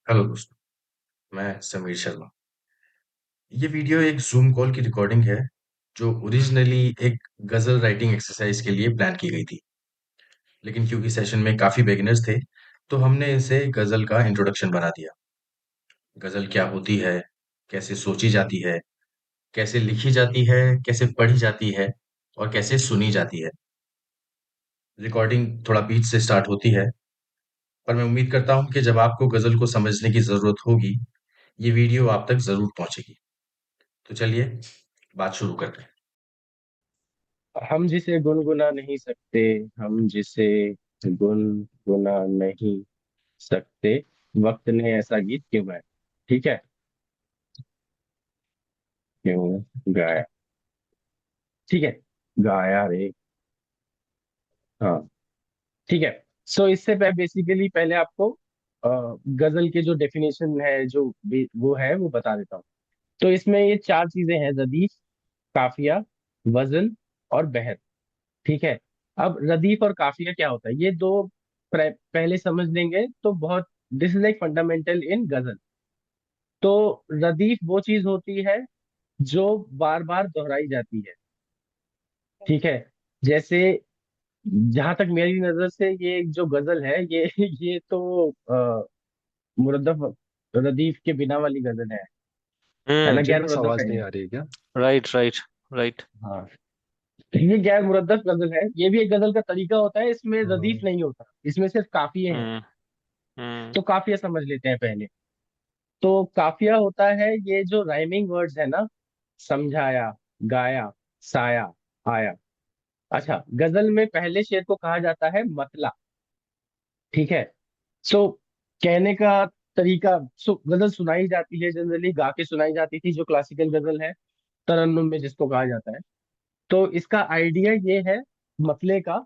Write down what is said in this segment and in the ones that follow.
Hello दोस्तों, मैं समीर शर्मा। ये वीडियो एक जूम कॉल की रिकॉर्डिंग है जो ओरिजिनली एक गजल राइटिंग एक्सरसाइज के लिए प्लान की गई थी। लेकिन क्योंकि सेशन में काफी बिगिनर्स थे, तो हमने इसे गजल का इंट्रोडक्शन बना दिया। गजल क्या होती है, कैसे सोची जाती है, कैसे लिखी जाती है, कैसे पढ़ी जाती है और कैसे सुनी जाती है। रिकॉर्डिंग थोड़ा बीच से स्टार्ट होती है, पर मैं उम्मीद करता हूँ कि जब आपको गजल को समझने की जरूरत होगी, ये वीडियो आप तक जरूर पहुंचेगी। तो चलिए बात शुरू करते हैं। हम जिसे गुनगुना नहीं सकते, हम जिसे गुनगुना नहीं सकते, वक्त ने ऐसा गीत क्यों गाया? ठीक है, क्यों गाया? ठीक है, गाया रे। हाँ, ठीक है। सो इससे बेसिकली पहले आपको गजल के जो डेफिनेशन है, वो है वो बता देता हूँ। तो इसमें ये चार चीजें हैं: रदीफ, काफिया, वजन और बहर। ठीक है। अब रदीफ और काफिया क्या होता है, ये दो पहले समझ लेंगे तो बहुत, this is like fundamental in गजल। तो रदीफ वो चीज होती है जो बार बार दोहराई जाती है। ठीक है। जैसे, जहां तक मेरी नजर से ये जो गजल है, ये ये तो मुरद्दफ रदीफ के बिना वाली गजल है ना, मुझे गैर बस मुरद्दफ आवाज है नहीं ये। आ रही है क्या? Right right right. हाँ, ये गैर मुरद्दफ गजल है। ये भी एक गजल का तरीका होता है, इसमें रदीफ हाँ। नहीं होता, इसमें सिर्फ काफिये हैं। हम्म हम्म तो काफिया समझ लेते हैं पहले। तो काफिया होता है ये जो राइमिंग वर्ड्स है ना: समझाया, गाया, साया, आया। अच्छा, गजल में पहले शेर को कहा जाता है मतला। ठीक है। सो कहने का तरीका, गजल सुनाई जाती है, जनरली गा के सुनाई जाती थी, जो क्लासिकल गजल है, तरन्नुम में जिसको कहा जाता है। तो इसका आइडिया ये है मतले का,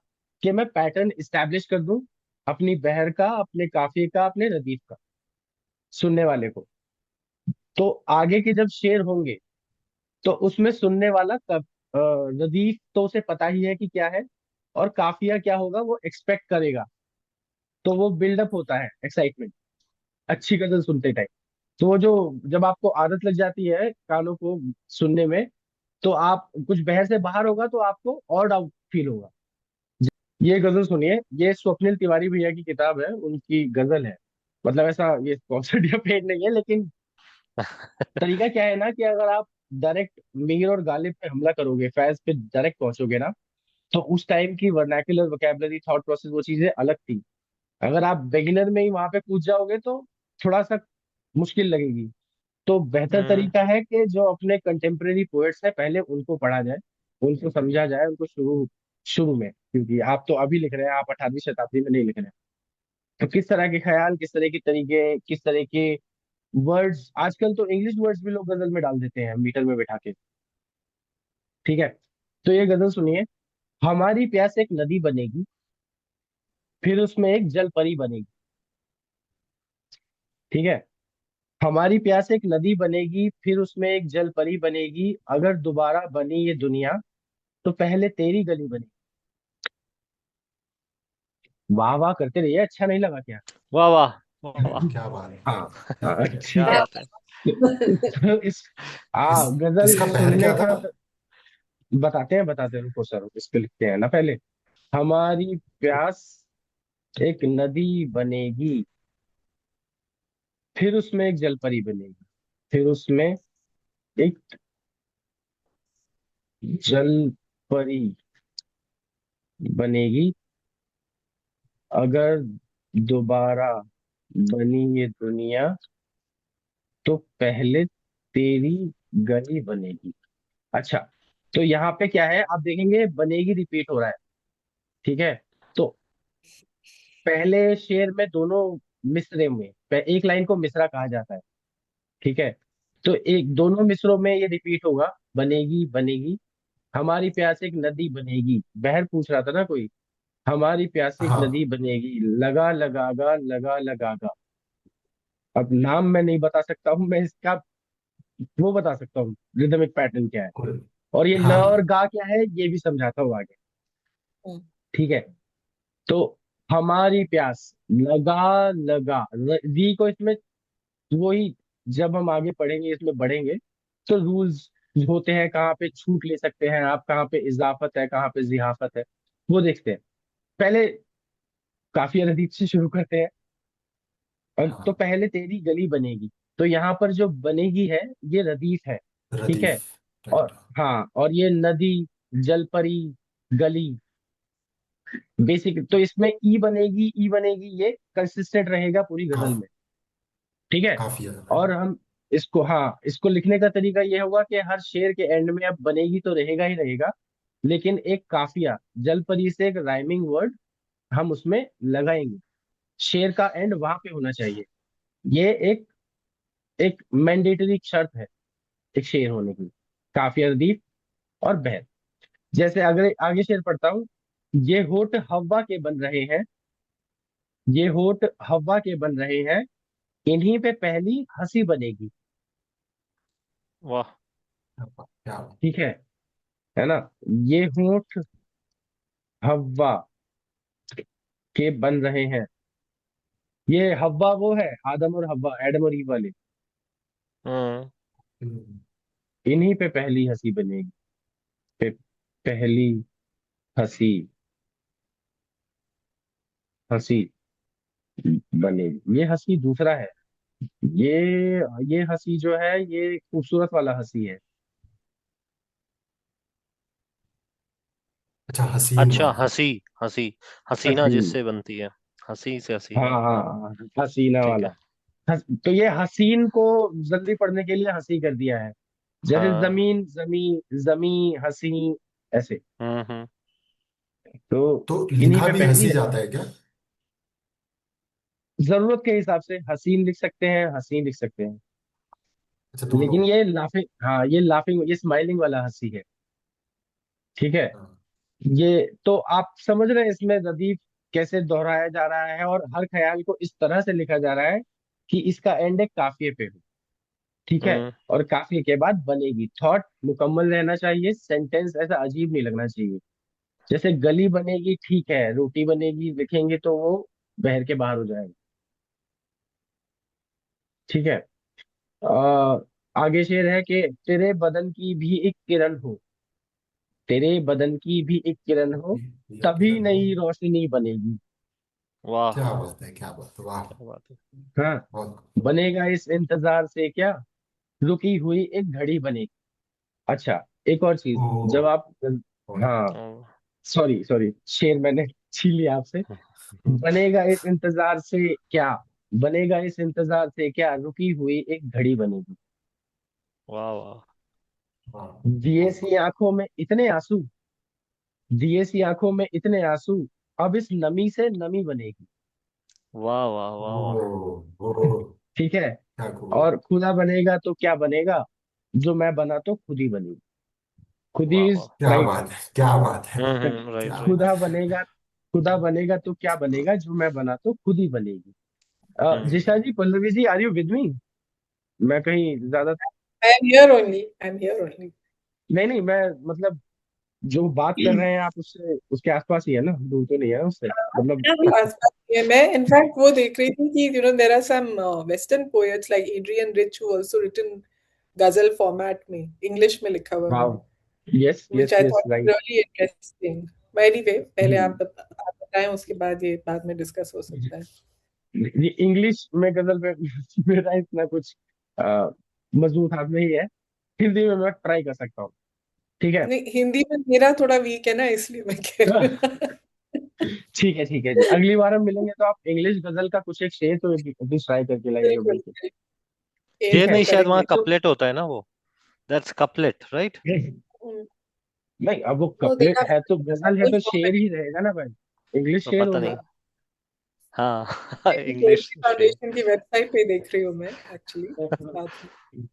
कि मैं पैटर्न इस्टेब्लिश कर दूं अपनी बहर का, अपने काफिए का, अपने रदीफ का, सुनने वाले को। तो आगे के जब शेर होंगे, तो उसमें सुनने वाला रदीफ तो उसे पता ही है कि क्या है, और काफिया क्या होगा वो एक्सपेक्ट करेगा। तो वो बिल्डअप होता है, एक्साइटमेंट, अच्छी गजल सुनते टाइम। तो वो जो, जब आपको आदत लग जाती है कानों को सुनने में, तो आप कुछ बहर से बाहर होगा तो आपको और डाउट फील होगा। ये गजल सुनिए, ये स्वप्निल तिवारी भैया की किताब है, उनकी गजल है। मतलब ऐसा ये स्पॉन्सर्ड या पेड नहीं है, लेकिन तरीका क्या है ना, कि अगर आप डायरेक्ट मीर और गालिब पे हमला करोगे, फैज पे डायरेक्ट पहुंचोगे ना, तो उस टाइम की वर्नाकुलर वोकेबलरी, थॉट प्रोसेस, वो चीजें अलग थी। अगर आप बिगिनर में ही वहां पे कूद जाओगे तो थोड़ा सा मुश्किल लगेगी। तो बेहतर हम्म तरीका है कि जो अपने कंटेम्प्रेरी पोएट्स हैं, पहले उनको पढ़ा जाए, उनको समझा जाए, उनको शुरू शुरू में, क्योंकि आप तो अभी लिख रहे हैं, आप 18वीं शताब्दी में नहीं लिख रहे हैं। तो किस तरह के ख्याल, किस तरह के तरीके, किस तरह के वर्ड्स, आजकल तो इंग्लिश वर्ड्स भी लोग गजल में डाल देते हैं मीटर में बैठा के। ठीक है। तो ये गजल सुनिए: हमारी प्यास एक नदी बनेगी, फिर उसमें एक जल परी बनेगी। ठीक है। हमारी प्यास एक नदी बनेगी, फिर उसमें एक जल परी बनेगी, अगर दोबारा बनी ये दुनिया, तो पहले तेरी गली बनेगी। वाह वाह करते रहिए, अच्छा नहीं लगा क्या? वाह वाह वाह वाह। क्या बात हाँ, है। हाँ, क्या ठीक है। बात है। तो इस गजल इसका पहर सुनने क्या था? का बताते हैं, रुको सर, इस पे लिखते हैं ना पहले। हमारी प्यास एक नदी बनेगी, फिर उसमें एक जलपरी बनेगी, फिर उसमें एक जलपरी बनेगी, अगर दोबारा बनी ये दुनिया, तो पहले तेरी गली बनेगी। अच्छा, तो यहाँ पे क्या है, आप देखेंगे बनेगी रिपीट हो रहा है। ठीक है। तो पहले शेर में दोनों मिसरे में, एक लाइन को मिसरा कहा जाता है। ठीक है। तो एक दोनों मिसरों में ये रिपीट होगा: बनेगी बनेगी, हमारी प्यास एक नदी बनेगी। बहर पूछ रहा था ना कोई, हमारी प्यास एक हाँ। नदी बनेगी, लगा लगागा, लगा लगागा। अब नाम मैं नहीं बता सकता हूँ, मैं इसका वो बता सकता हूँ रिदमिक पैटर्न क्या है, और ये ल हाँ। और गा क्या है ये भी समझाता हूँ आगे। ठीक है। तो हमारी प्यास, लगा लगा, री को इसमें तो वही, जब हम आगे पढ़ेंगे, इसमें बढ़ेंगे, तो रूल्स होते हैं, कहाँ पे छूट ले सकते हैं आप, कहाँ पे इजाफत है, कहाँ पे जिहाफत है, वो देखते हैं। पहले काफिया रदीफ से शुरू करते हैं। और तो हाँ। पहले तेरी गली बनेगी, तो यहाँ पर जो बनेगी है, ये रदीफ है। ठीक है। रदीफ। और राइट। हाँ, और ये नदी, जलपरी, गली, बेसिक, तो इसमें ई बनेगी, ई बनेगी, ये कंसिस्टेंट रहेगा पूरी गजल काफ में। ठीक है। काफिया और राइट। हम इसको, हाँ, इसको लिखने का तरीका ये होगा कि हर शेर के एंड में अब बनेगी तो रहेगा ही रहेगा, लेकिन एक काफिया, जलपरी से एक राइमिंग वर्ड हम उसमें लगाएंगे। शेर का एंड वहां पे होना चाहिए। ये एक एक मैंडेटरी शर्त है एक शेर होने की, काफिया, रदीफ और बहर। जैसे अगर आगे शेर पढ़ता हूँ, ये होठ हवा के बन रहे हैं, ये होठ हवा के बन रहे हैं, इन्हीं पे पहली हंसी बनेगी। वाह। क्या ठीक है ना। ये होठ हवा के बन रहे हैं, ये हवा वो है, आदम और हवा, एडम और ईव वाले, हम्म। इन्हीं पे पहली हंसी बनेगी। पे पहली हंसी, हंसी बनेगी, ये हंसी दूसरा है। ये ये हंसी जो है, ये खूबसूरत वाला हंसी है। अच्छा, हसीन अच्छा, वाला। हंसी। हंसी। हसीना हंसी, जिससे बनती है। हंसी से हाँ हसीना, हाँ हाँ। हाँ, हसीना ठीक वाला। है। तो ये हसीन को जल्दी पढ़ने के लिए हंसी कर दिया है। जैसे हाँ। जमीन, जमी, जमी, हसी, ऐसे। हम्म। तो तो इन्हीं लिखा पे भी पहली, हंसी जाता है क्या? जरूरत के हिसाब से हसीन लिख सकते हैं, हसीन लिख सकते हैं। अच्छा, दोनों। लेकिन ये लाफिंग, हाँ, ये लाफिंग, ये स्माइलिंग वाला हंसी है। ठीक है। हाँ। ये तो आप समझ रहे हैं इसमें रदीफ कैसे दोहराया जा रहा है, और हर ख्याल को इस तरह से लिखा जा रहा है कि इसका एंड एक काफिये पे हो। ठीक है। हम्म। और काफिये के बाद बनेगी, थॉट मुकम्मल रहना चाहिए, सेंटेंस ऐसा अजीब नहीं लगना चाहिए। जैसे गली बनेगी, ठीक है, रोटी बनेगी लिखेंगे तो वो बहर के बाहर हो जाएगा। ठीक है। आ, आगे शेर है कि तेरे बदन की भी एक किरण हो, तेरे बदन की भी एक किरण हो, ये तभी किरण हो। नई रोशनी बनेगी। वाह। क्या बात है, क्या बात है, वाह। क्या बात है। हाँ। बहुत। बनेगा इस इंतजार से क्या, रुकी हुई एक घड़ी बनेगी। अच्छा, एक और चीज, जब ओ। आप, हाँ, ओ, सॉरी सॉरी, शेर मैंने छीन लिया आपसे। बनेगा इस इंतजार से क्या, बनेगा इस इंतजार से क्या, रुकी हुई एक घड़ी बनेगी। वाह वाह। वाह। दिए बहुत। सी आंखों में इतने आंसू, दिए सी आंखों में इतने आंसू, अब इस नमी से नमी बनेगी। वाह वाह वाह वाह। ओ। ठीक है। क्या खूब। और खुदा बनेगा तो क्या बनेगा, जो मैं बना तो खुद ही बनी, खुद ही वाह इज वाह। क्या राइट। बात है, क्या बात है। राइट क्या राइट। बात खुदा बनेगा, खुदा बनेगा तो क्या बनेगा, जो मैं बना तो खुद ही बनेगी। हम्म। जिशा जी, Pallavi ji, are you with me? मैं कहीं ज्यादा, I am here only. I'm here only. नहीं नहीं, मैं मतलब जो बात कर रहे हैं आप उससे, उसके आसपास ही है ना, दूर तो नहीं है ना उससे, मतलब। मेरे आसपास ही है। मैं इनफैक्ट वो देख रही थी कि there are some western poets like Adrienne Rich who also written ghazal format में, इंग्लिश में लिखा हुआ है वाह, उन्होंने, yes which yes I yes, thought right. Really interesting. Anyway, पहले आप बताएं, उसके बाद ये बाद में डिस्कस हो सकता है। इंग्लिश में गजल पे मेरा इतना कुछ अ, मजबूत हाथ नहीं है। हिंदी में मैं ट्राई कर सकता हूँ। ठीक है। नहीं, हिंदी में मेरा थोड़ा वीक है ना, इसलिए मैं कह रही हूँ। ठीक है, ठीक है जी, अगली बार हम मिलेंगे तो आप इंग्लिश गजल का कुछ एक शेर तो एटलीस्ट ट्राई करके लाइएगा, बिल्कुल, बिल्कुल। ठीक शेर है। नहीं, शायद वहाँ करेंगे तो। कपलेट होता है ना वो। That's couplet, right. नहीं, अब वो नो, दे कपलेट हैव है तो गजल है गजल तो शेर फॉर्मेट। ही रहेगा ना भाई, इंग्लिश तो शेर पता होगा। नहीं। हाँ। इंग्लिश पोएट्री शेर। फाउंडेशन की वेबसाइट पे देख रही हूँ मैं एक्चुअली साथ में।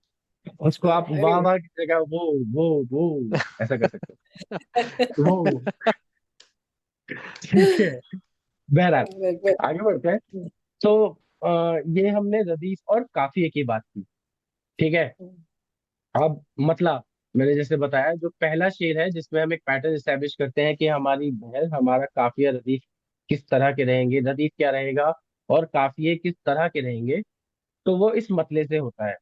उसको आप वाह एनीवे, वाह की जगह वो ऐसा कर सकते हो, वो। ठीक है। बहरहाल, आगे बढ़ते हैं। तो ये हमने रदीफ और काफिये की बात की। ठीक है। अब मतलब मैंने जैसे बताया, जो पहला शेर है जिसमें हम एक पैटर्न एस्टेब्लिश करते हैं कि हमारी बहर, हमारा काफिया, रदीफ किस तरह के रहेंगे, रदीफ क्या रहेगा और काफिये किस तरह के रहेंगे। तो वो इस मतले से होता है।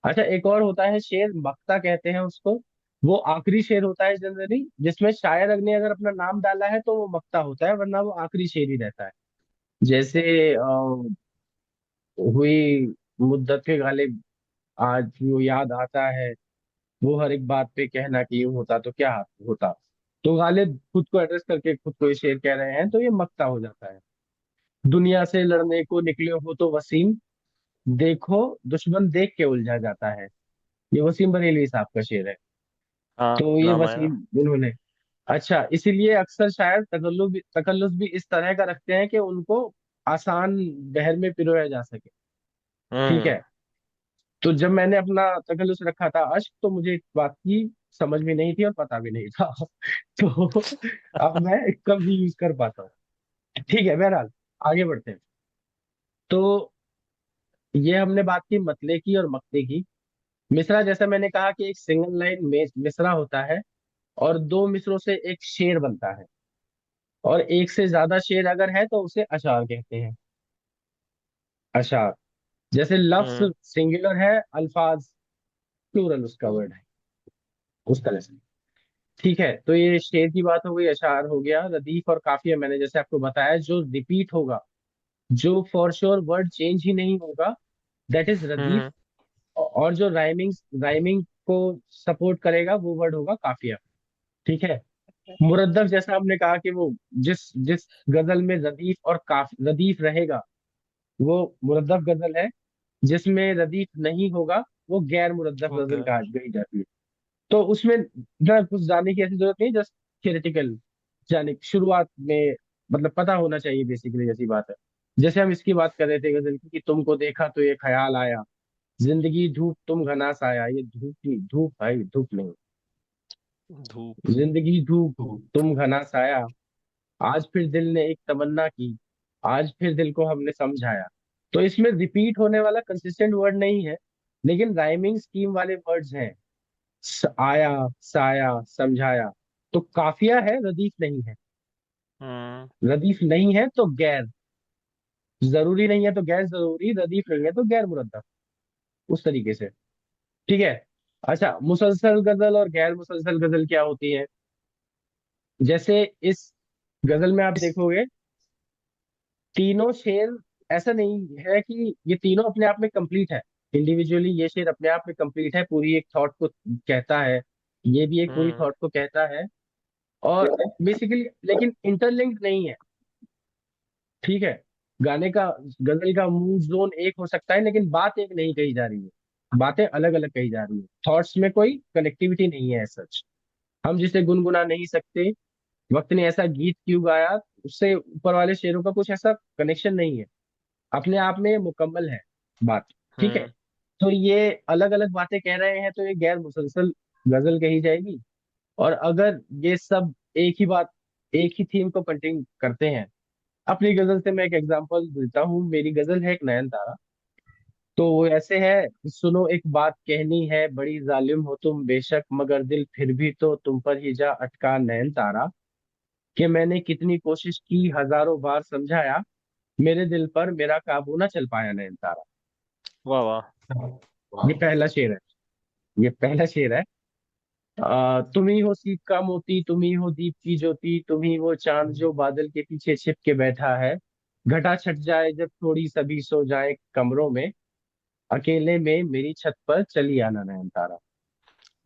अच्छा, एक और होता है शेर, मक्ता कहते हैं उसको। वो आखिरी शेर होता है जनरली, जिसमें शायर ने अगर अपना नाम डाला है तो वो मक्ता होता है, वरना वो आखिरी शेर ही रहता है। जैसे हुई मुद्दत के गालिब, आज वो याद आता है, वो हर एक बात पे कहना कि यूं होता तो क्या होता। तो गालिब खुद को एड्रेस करके खुद को ये शेर कह रहे हैं, तो ये मक्ता हो जाता है। दुनिया से लड़ने को निकले हो तो वसीम, देखो दुश्मन देख के उलझा जाता है। ये वसीम बरेलवी साहब का शेर है। हाँ, तो ये नाम आया। वसीम इन्होंने, अच्छा, इसीलिए अक्सर शायर तकल्लुफ भी इस तरह का रखते हैं कि उनको आसान बहर में पिरोया जा सके। ठीक हम्म। है। तो जब मैंने अपना तकल्लुफ रखा था अश्क, तो मुझे इस बात की समझ में नहीं थी और पता भी नहीं था। तो अब मैं कम ही यूज कर पाता हूँ। ठीक है, बहरहाल आगे बढ़ते हैं। तो ये हमने बात की मतले की और मक्ते की। मिसरा, जैसा मैंने कहा कि एक सिंगल लाइन में मिसरा होता है, और दो मिसरों से एक शेर बनता है, और एक से ज्यादा शेर अगर है तो उसे अशार कहते हैं। अशार, जैसे लफ्ज हम्म। सिंगुलर है, अल्फाज प्लूरल उसका वर्ड है, उस तरह से। ठीक है, तो ये शेर की बात हो गई, अशार हो गया। रदीफ और काफिया मैंने जैसे आपको बताया, जो रिपीट होगा, जो फॉर श्योर वर्ड चेंज ही नहीं होगा, दैट इज रदीफ। हम्म। और जो राइमिंग राइमिंग को सपोर्ट करेगा, वो वर्ड होगा काफिया। ठीक है। मुरद्दफ, जैसा हमने कहा कि वो जिस जिस गजल में रदीफ और काफ रदीफ रहेगा, वो मुरद्दफ गजल है। जिसमें रदीफ नहीं होगा, वो गैर मुरद्दफ गजल ओके। कहा गई जाती है। तो उसमें ना कुछ जानने की ऐसी जरूरत नहीं, जस्ट थियोरेटिकल जाने शुरुआत में, मतलब पता होना चाहिए बेसिकली, जैसी बात है। जैसे हम इसकी बात कर रहे थे गजल की, कि तुमको देखा तो ये ख्याल आया, जिंदगी धूप तुम घना साया। ये धूप नहीं, धूप भाई, धूप नहीं। धूप। जिंदगी धूप धूप। तुम घना साया, आज फिर दिल ने एक तमन्ना की, आज फिर दिल को हमने समझाया। तो इसमें रिपीट होने वाला कंसिस्टेंट वर्ड नहीं है, लेकिन राइमिंग स्कीम वाले वर्ड्स हैं। आया, साया, समझाया। तो काफिया है, रदीफ नहीं है। हम्म। रदीफ नहीं है तो गैर, जरूरी नहीं है तो गैर जरूरी, रदीफ नहीं है तो गैर मुरद्दफ, उस तरीके से। ठीक है। अच्छा, मुसलसल गजल और गैर मुसलसल गजल क्या होती है? जैसे इस गजल में आप देखोगे, तीनों शेर, ऐसा नहीं है कि ये तीनों अपने आप में कंप्लीट है। इंडिविजुअली ये शेर अपने आप में कंप्लीट है, पूरी एक थॉट को कहता है। ये भी एक पूरी हम्म। थॉट को कहता है। और बेसिकली लेकिन इंटरलिंक्ड नहीं है। ठीक है। गाने का, गजल का मूड जोन एक हो सकता है, लेकिन बात एक नहीं कही जा रही है, बातें अलग अलग कही जा रही है, थॉट्स में कोई कनेक्टिविटी नहीं है सच। हम जिसे गुनगुना नहीं सकते, वक्त ने ऐसा गीत क्यों गाया, उससे ऊपर वाले शेरों का कुछ ऐसा कनेक्शन नहीं है, अपने आप में मुकम्मल है बात। ठीक है। हम्म। तो ये अलग अलग बातें कह रहे हैं, तो ये गैर मुसलसल गजल कही जाएगी। और अगर ये सब एक ही बात, एक ही थीम को कंटिन्यू करते हैं, अपनी गजल से मैं एक एग्जांपल देता हूँ। मेरी गजल है एक नयन तारा। तो वो ऐसे है कि सुनो एक बात कहनी है, बड़ी जालिम हो तुम बेशक, मगर दिल फिर भी तो तुम पर ही जा अटका नयन तारा। कि मैंने कितनी कोशिश की, हजारों बार समझाया, मेरे दिल पर मेरा काबू ना चल पाया नयन तारा। वाह वाह। ये वाह। पहला शेर है। ये पहला शेर है। तुम ही हो सीप का मोती, तुम ही हो दीप की ज्योति, तुम ही वो चांद जो बादल के पीछे छिप के बैठा है। घटा छट जाए जब थोड़ी सभी सो जाए कमरों में, अकेले में मेरी छत पर चली आना नयन तारा।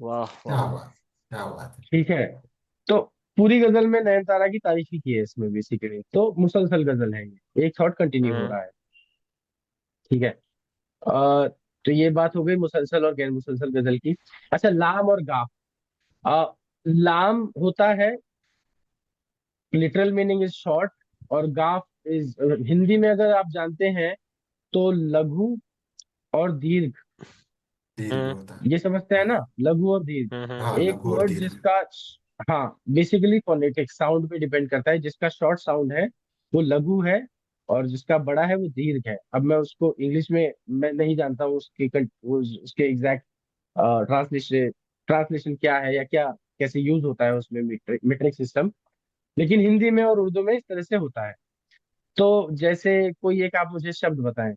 वाह क्या वाह। बात, क्या बात है। ठीक है। तो पूरी गजल में नयन तारा की तारीफ ही की है इसमें बेसिकली, तो मुसलसल गजल है, ये एक थॉट कंटिन्यू हो हम्म। रहा है। ठीक है। तो ये बात हो गई मुसलसल और गैर मुसलसल गजल की। अच्छा, लाम और गाफ। लाम होता है, लिटरल मीनिंग इज शॉर्ट, और गाफ इज, हिंदी में अगर आप जानते हैं तो लघु और दीर्घ, दीर्घ हम्म। होता है। ये समझते हैं हाँ। ना, लघु और दीर्घ। हाँ, एक लघु और वर्ड दीर्घ। जिसका, हाँ, बेसिकली फोनेटिक साउंड पे डिपेंड करता है, जिसका शॉर्ट साउंड है वो लघु है, और जिसका बड़ा है वो दीर्घ है। अब मैं उसको इंग्लिश में मैं नहीं जानता हूँ उसके एग्जैक्ट ट्रांसलेशन ट्रांसलेशन क्या है, या क्या कैसे यूज होता है उसमें मीट्रिक सिस्टम, लेकिन हिंदी में और उर्दू में इस तरह से होता है। तो जैसे कोई एक आप मुझे शब्द बताएं।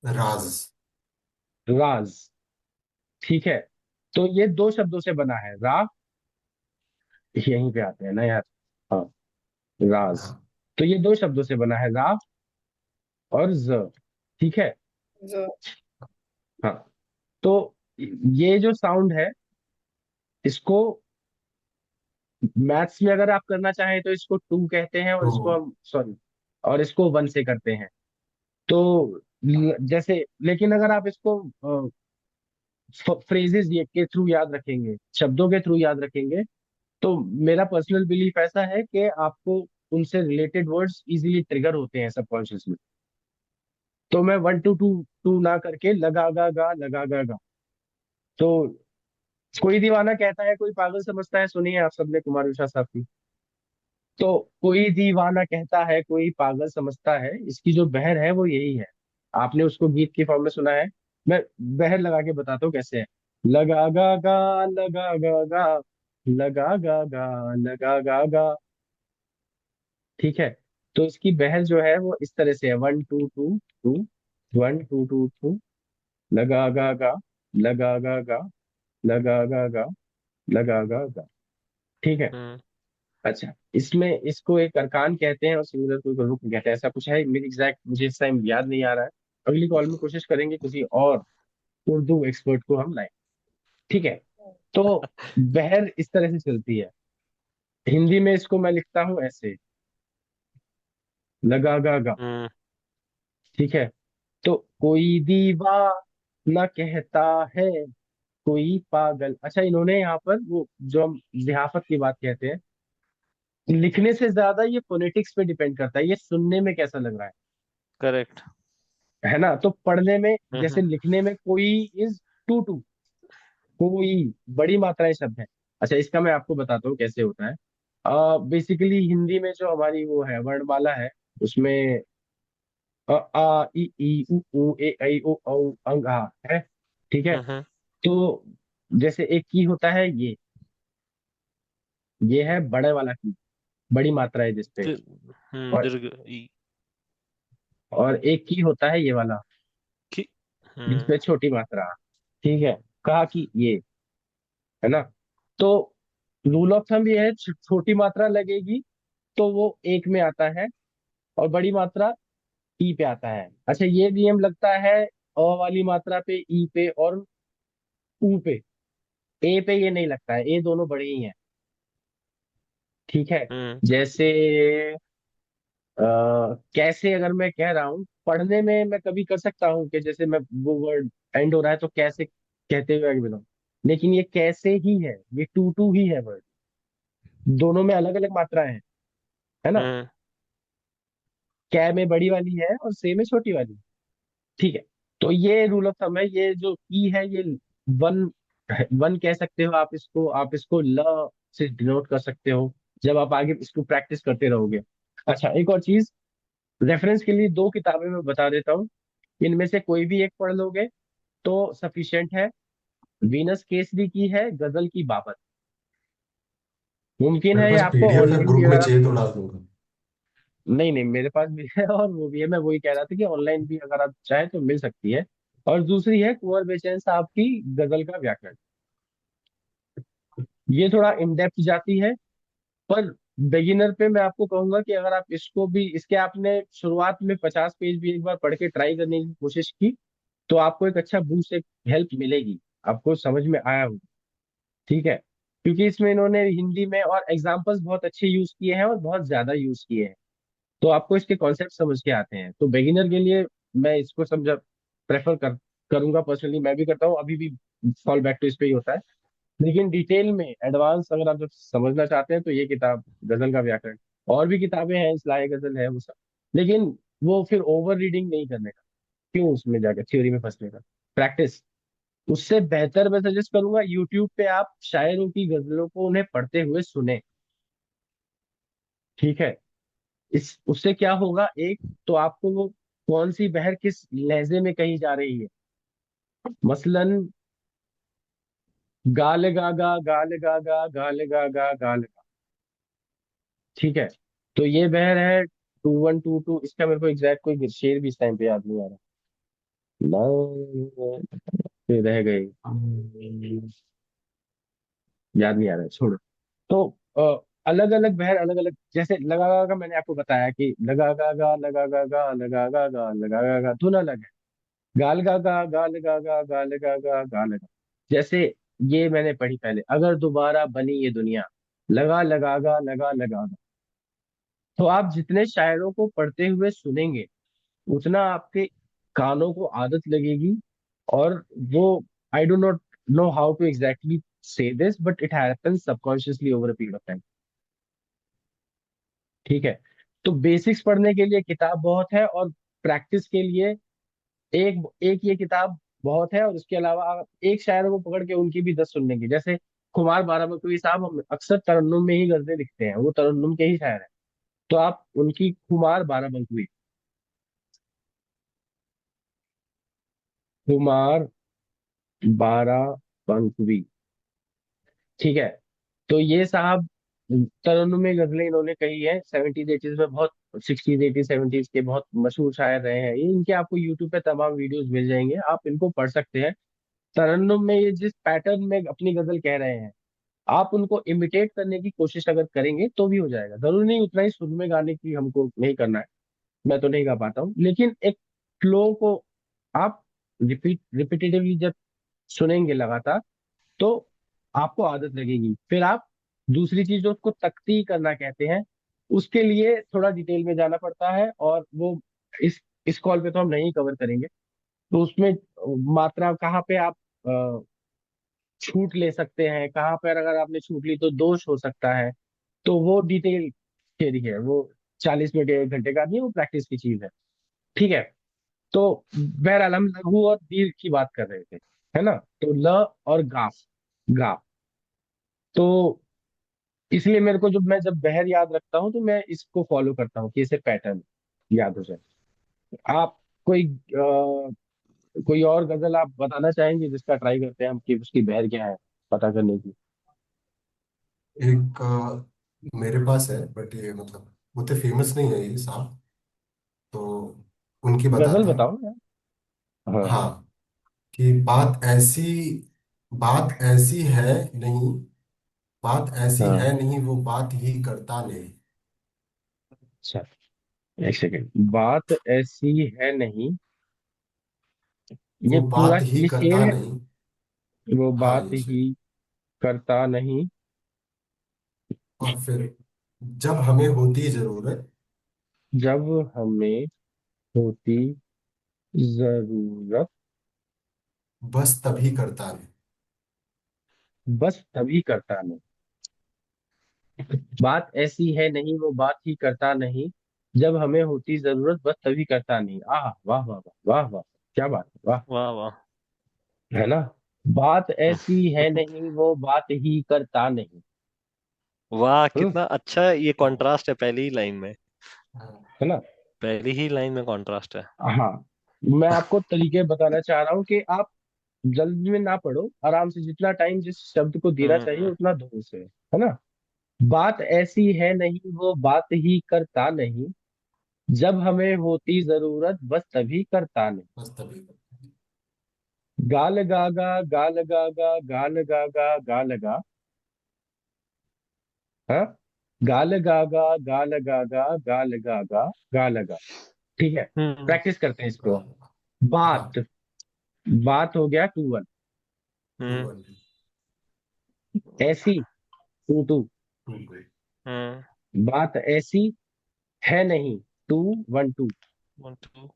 राज। राज। ठीक है, तो ये दो शब्दों से बना है। रा, यहीं पे आते हैं ना यार। हाँ, राज। हाँ। तो ये दो शब्दों से बना है, रा और ज। ठीक है। The हाँ, तो ये जो साउंड है, इसको मैथ्स में अगर आप करना चाहें तो इसको टू कहते हैं, और तो इसको हम, सॉरी, और इसको वन से करते हैं। तो जैसे, लेकिन अगर आप इसको फ्रेजेस ये के थ्रू याद रखेंगे, शब्दों के थ्रू याद रखेंगे, तो मेरा पर्सनल बिलीफ ऐसा है कि आपको उनसे रिलेटेड वर्ड्स इजीली ट्रिगर होते हैं सबकॉन्शियसली। तो मैं वन टू टू टू ना करके लगा गा। तो कोई दीवाना कहता है कोई पागल समझता है, सुनिए आप सबने कुमार विशा साहब की। तो कोई दीवाना कहता है कोई पागल समझता है, इसकी जो बहर है वो यही है। आपने उसको गीत की फॉर्म में सुना है। मैं बहर लगा के बताता हूँ कैसे है। लगा गा गा, लगा गा। ठीक है, तो इसकी बहर जो है वो इस तरह से है, one two two two, one two two two, लगा गा, लगा गा, लगा गा, लगा गा। ठीक है। हम्म अच्छा, इसमें इसको एक अरकान कहते हैं और सिंगुलर को एक रुकन कहते हैं, ऐसा कुछ है। मेरी एग्जैक्ट मुझे इस टाइम याद नहीं आ रहा है। अगली कॉल में कोशिश करेंगे किसी और उर्दू एक्सपर्ट को हम लाएं। ठीक है। तो बहर इस तरह से चलती है। हिंदी में इसको मैं लिखता हूँ ऐसे, लगा गा। हम्म ठीक है। तो कोई दीवाना कहता है कोई पागल, अच्छा इन्होंने यहाँ पर वो जो हम जिहाफत की बात कहते हैं, लिखने से ज्यादा ये फोनेटिक्स पे डिपेंड करता है, ये सुनने में कैसा लग रहा करेक्ट। है ना। तो पढ़ने में, जैसे हम्म लिखने में कोई इज टू टू, कोई बड़ी मात्राएं शब्द है। अच्छा, इसका मैं आपको बताता हूँ कैसे होता है। बेसिकली हिंदी में जो हमारी वो है वर्णमाला है, उसमें अ आ ई उ ए ऐ ओ औ अंग आ है। ठीक है। हम्म तो जैसे एक की होता है ये है बड़े वाला की, बड़ी मात्रा है जिसपे। और दीर्घ ई और एक की होता है ये वाला, की। जिसपे छोटी मात्रा। ठीक है। कहा कि ये, है ना। तो रूल ऑफ थंब ये है, छोटी मात्रा लगेगी तो वो एक में आता है, और बड़ी मात्रा ई पे आता है। अच्छा, ये नियम लगता है अ वाली मात्रा पे, ई पे और ऊ पे। ए पे ये नहीं लगता है, ए दोनों बड़े ही हैं। ठीक है। हम्म जैसे आ, कैसे अगर मैं कह रहा हूँ, पढ़ने में मैं कभी कर सकता हूँ कि जैसे मैं वो वर्ड एंड हो रहा है तो कैसे कहते हुए आगे बढ़ाऊं, लेकिन ये कैसे ही है, ये टू टू ही है वर्ड, दोनों में अलग अलग मात्राएं हैं, है ना। हम्म कै में बड़ी वाली है और से में छोटी वाली। ठीक है। तो ये रूल ऑफ थंब है, ये जो ई है ये वन, वन कह सकते हो आप इसको ल से डिनोट कर सकते हो, जब आप आगे इसको प्रैक्टिस करते रहोगे। अच्छा, एक और चीज, रेफरेंस के लिए दो किताबें मैं बता देता हूँ, इनमें से कोई भी एक पढ़ लोगे तो सफिशिएंट है। वीनस केसरी की है गजल की बाबत, मुमकिन मेरे है ये पास आपको पीडीएफ है, ऑनलाइन भी ग्रुप में अगर आप, चाहिए तो डाल दूंगा। नहीं नहीं मेरे पास भी है और वो भी है, मैं वही कह रहा था कि ऑनलाइन भी अगर आप चाहें तो मिल सकती है। और दूसरी है कुंवर बेचैन साहब की गजल का व्याकरण, ये थोड़ा इन डेप्थ जाती है। पर बिगिनर पे मैं आपको कहूंगा कि अगर आप इसको भी, इसके आपने शुरुआत में 50 पेज भी एक बार पढ़ के ट्राई करने की कोशिश की, तो आपको एक अच्छा बूस्ट, एक हेल्प मिलेगी, आपको समझ में आया हो। ठीक है। क्योंकि इसमें इन्होंने हिंदी में और एग्जाम्पल्स बहुत अच्छे यूज किए हैं और बहुत ज्यादा यूज किए हैं, तो आपको इसके कॉन्सेप्ट समझ के आते हैं। तो बिगिनर के लिए मैं इसको समझा प्रेफर करूंगा, पर्सनली मैं भी करता हूँ, अभी भी फॉल बैक टू इस पे ही होता है। लेकिन डिटेल में एडवांस अगर आप जब समझना चाहते हैं तो ये किताब गजल का व्याकरण, और भी किताबें हैं, इस्लाह गजल है वो सब, लेकिन वो फिर ओवर रीडिंग नहीं करने का, क्यों उसमें जाकर थ्योरी में फंसने का, प्रैक्टिस। उससे बेहतर मैं सजेस्ट करूंगा यूट्यूब पे आप शायरों की गजलों को उन्हें पढ़ते हुए सुने। ठीक है। इस उससे क्या होगा, एक तो आपको वो कौन सी बहर किस लहजे में कही जा रही है, मसलन गाल गा गा, ठीक है। तो ये बहर है 2122, इसका मेरे को एग्जैक्ट कोई शेर भी इस टाइम पे याद नहीं आ रहा। रह गई, याद नहीं आ रहा है, छोड़ो। तो अलग अलग बहर अलग अलग, जैसे लगा गा का मैंने आपको बताया कि लगा गा गा लगा गा गा लगा गा गा लगा गा गा धुन अलग है। गाल गा गा गाल गा गा गाल गा गा गाल गा, जैसे ये मैंने पढ़ी पहले, अगर दोबारा बनी ये दुनिया, लगा लगा गा लगा लगा गा। तो आप जितने शायरों को पढ़ते हुए सुनेंगे, उतना आपके कानों को आदत लगेगी। और वो, I do not know how to exactly say this, but it happens subconsciously over a period of time. ठीक है। तो बेसिक्स पढ़ने के लिए किताब बहुत है, और प्रैक्टिस के लिए एक एक ये किताब बहुत है। और उसके अलावा आप एक शायर को पकड़ के उनकी भी 10 सुन लेंगे। जैसे कुमार बाराबंकी साहब हम अक्सर तरन्नुम में ही गजलें लिखते हैं, वो तरन्नुम के ही शायर हैं। तो आप उनकी कुमार बाराबंकी, कुमार बाराबंकी, ठीक है। तो ये साहब तरन्नुम में गजलें इन्होंने कही है 70s 80s में, बहुत 60s 80s 70s के बहुत मशहूर शायर रहे हैं ये। इनके आपको यूट्यूब पे तमाम वीडियोस मिल जाएंगे, आप इनको पढ़ सकते हैं। तरन्नुम में ये जिस पैटर्न में अपनी गजल कह रहे हैं, आप उनको इमिटेट करने की कोशिश अगर करेंगे तो भी हो जाएगा। जरूरी नहीं उतना ही सुर में गाने की हमको नहीं करना है, मैं तो नहीं गा पाता हूँ, लेकिन एक फ्लो को आप रिपीटेटिवली जब सुनेंगे लगातार, तो आपको आदत लगेगी। फिर आप दूसरी चीज जो उसको तख्ती करना कहते हैं, उसके लिए थोड़ा डिटेल में जाना पड़ता है, और वो इस कॉल पे तो हम नहीं कवर करेंगे। तो उसमें मात्रा कहाँ पे आप छूट ले सकते हैं, कहाँ पर अगर आपने छूट ली तो दोष हो सकता है, तो वो डिटेल थ्योरी है। वो 40 मिनट या 1 घंटे का नहीं है, वो प्रैक्टिस की चीज है। ठीक है। तो बहरहाल हम लघु और दीर्घ की बात कर रहे थे, है ना। तो ल और गा, गा। तो इसलिए मेरे को, जब बहर याद रखता हूँ, तो मैं इसको फॉलो करता हूँ कि इसे पैटर्न याद हो जाए। आप कोई और गजल आप बताना चाहेंगे जिसका ट्राई करते हैं हम कि उसकी बहर क्या है पता करने की। एक मेरे पास है, बट ये मतलब उतने फेमस नहीं है ये साहब, तो उनकी गजल बताते हैं। बताओ यार। हाँ हाँ। हाँ, कि बात ऐसी है नहीं, बात ऐसी हाँ। है नहीं, वो बात ही करता नहीं। अच्छा, एक सेकेंड। बात ऐसी है नहीं, ये वो पूरा बात ही ये शेर करता है। नहीं। वो हाँ, बात ये ही शेर। करता नहीं। और फिर जब हमें होती जरूरत, जब हमें होती जरूरत, बस तभी करता नहीं। बस तभी करता नहीं। बात ऐसी है नहीं, वो बात ही करता नहीं, जब हमें होती जरूरत, बस तभी करता नहीं। आह, वाह वाह वाह वाह वाह, क्या बात है, वाह। वाह वाह। है ना। बात ऐसी है नहीं, वो बात ही करता नहीं। वाह, हम्म। कितना अच्छा ये कंट्रास्ट है पहली ही लाइन में। हाँ, है ना। पहली ही लाइन में कंट्रास्ट है। हाँ। मैं आपको तरीके बताना चाह रहा हूँ कि आप जल्दी में ना पढ़ो, आराम से, जितना टाइम जिस शब्द को देना चाहिए हम्म। उतना दो उसे, है ना। बात ऐसी है नहीं, वो बात ही करता नहीं, जब हमें होती जरूरत, बस तभी करता नहीं। बस तभी करता नहीं। गाल गागा गाल गागा गाल गागा गाल गा, हाँ। गाल गागा गाल गागा गाल गागा गाल गा। ठीक है। हम्म। प्रैक्टिस करते हैं इसको। हाँ। बात, हाँ, बात हो गया 2 1। Two hmm. वन। ऐसी 2 2। Two one. हम्म। बात ऐसी है नहीं, 2 1 2। 1 2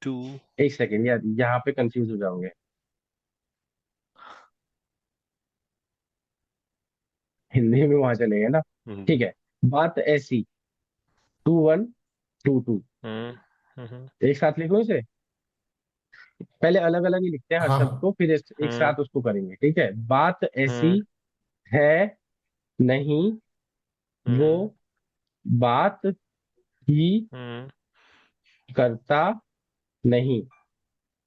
2। एक सेकेंड यार, यहाँ पे कंफ्यूज हो जाओगे। हिंदी में वहां चलेंगे ना। हम्म। ठीक है। बात ऐसी, 2 1 2 2। हम्म। हम्म। एक साथ लिखो इसे। पहले अलग अलग ही लिखते हैं हर हाँ शब्द हाँ। को, फिर एक हम्म। साथ उसको करेंगे। ठीक है। बात ऐसी हम्म। है नहीं, वो हम्म। बात ही हम्म। करता नहीं।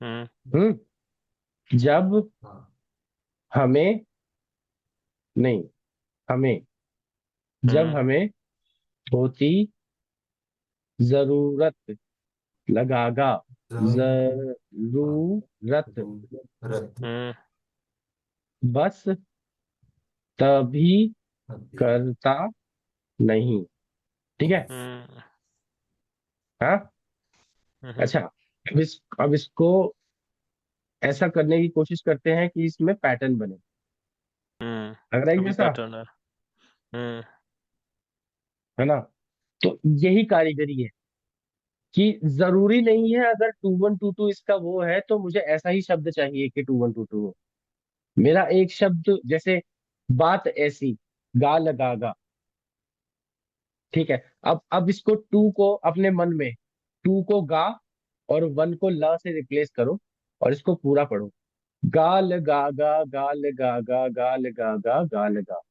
हम्म। हम्म। जब हाँ। हमें, नहीं, हमें, जब हम्म। हमें होती जरूरत, लगागा, जरूरत रत हम्म बस तभी अभी करता नहीं। ठीक है। हम्म हाँ। हम्म अच्छा, अब इसको ऐसा करने की कोशिश करते हैं कि इसमें पैटर्न बने। अगर एक अभी जैसा पैटर्न है। हम्म है ना, तो यही कारीगरी है कि जरूरी नहीं है अगर 2122 इसका वो है तो मुझे ऐसा ही शब्द चाहिए कि 2122 हो। मेरा एक शब्द जैसे बात ऐसी, गा लगागा। ठीक है। अब इसको टू को अपने मन में, टू को गा और वन को ल से रिप्लेस करो और इसको पूरा पढ़ो। गाल गागा गाल गागा गाल गागा गाल गा।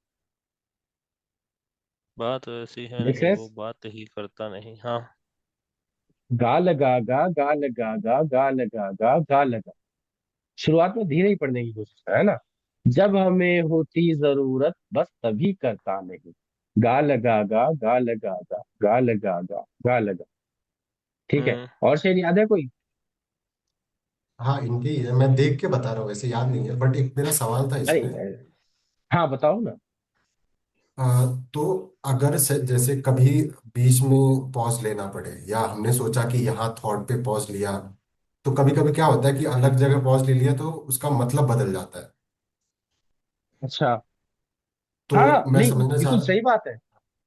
बात ऐसी है मेक नहीं वो सेंस? बात ही करता नहीं। हाँ। गाल गागा गाल गागा गाल गागा गाल गा। शुरुआत में धीरे ही पढ़ने की कोशिश है ना। जब हमें होती जरूरत बस तभी करता नहीं। गाल गागा गाल गागा गाल गागा गाल गा। ठीक है। हम्म और शेर याद है कोई? हाँ इनके ही है, मैं देख के बता रहा हूँ, वैसे याद नहीं है, बट एक मेरा सवाल था अरे इसमें। हाँ बताओ ना। तो अगर जैसे कभी बीच में पॉज लेना पड़े, या हमने सोचा कि यहाँ थॉट पे पॉज लिया, तो कभी कभी क्या होता है कि अलग जगह पॉज ले लिया तो उसका मतलब बदल जाता है। अच्छा। तो हाँ मैं नहीं, समझना चाह बिल्कुल रहा। सही बात है।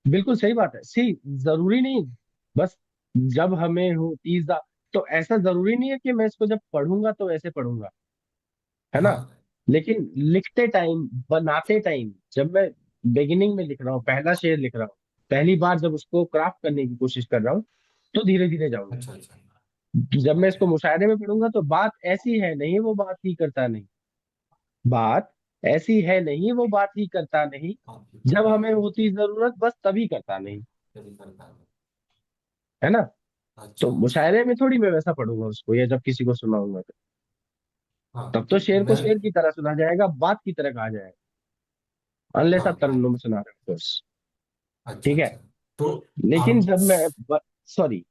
बिल्कुल सही बात है। सी, जरूरी नहीं, बस जब हमें होती तो ऐसा जरूरी नहीं है कि मैं इसको जब पढ़ूंगा तो ऐसे पढ़ूंगा, है ना। हाँ लेकिन लिखते टाइम, बनाते टाइम, जब मैं बिगिनिंग में लिख रहा हूँ, पहला शेर लिख रहा हूँ, पहली बार जब उसको क्राफ्ट करने की कोशिश कर रहा हूँ, तो धीरे धीरे जाऊंगा। अच्छा अच्छा। जब मैं ओके। इसको मुशायरे में पढ़ूंगा तो बात ऐसी है नहीं वो बात ही करता नहीं। बात ऐसी है नहीं वो बात ही करता नहीं। आप भी जब करना हमें होती जरूरत बस तभी करता नहीं। नहीं करता है। है ना। तो अच्छा अच्छा। मुशायरे में थोड़ी मैं वैसा पढ़ूंगा उसको, या जब किसी को सुनाऊंगा तो हाँ तब तो तो शेर को मैं। शेर की तरह सुना जाएगा, बात की तरह कहा जाएगा, अनलेस आप हाँ हाँ। तरन्नुम में सुना रहे हो बस। अच्छा ठीक है। अच्छा। तो लेकिन आप। जब मैं सॉरी,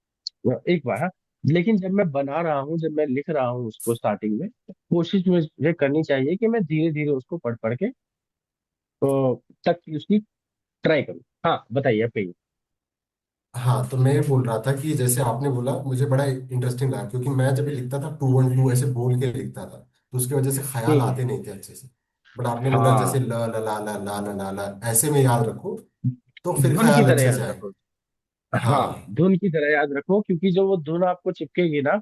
एक बार हाँ। लेकिन जब मैं बना रहा हूँ, जब मैं लिख रहा हूँ उसको स्टार्टिंग में, कोशिश मुझे करनी चाहिए कि मैं धीरे धीरे उसको पढ़ पढ़ के तक की उसकी ट्राई करूँ। हाँ बताइए आप कहिए। हाँ तो मैं ये बोल रहा था कि जैसे आपने बोला, मुझे बड़ा इंटरेस्टिंग लगा, क्योंकि मैं जब ये लिखता था 212 ऐसे बोल के लिखता था, तो उसकी वजह से ख्याल हम्म। आते नहीं थे अच्छे से। बट आपने बोला जैसे हाँ, ल ला ला ला ला ला ला ला ऐसे में याद रखो, तो फिर धुन की ख्याल तरह अच्छे से याद आए। रखो। हाँ, हाँ धुन की तरह याद रखो, क्योंकि जो वो धुन आपको चिपकेगी ना,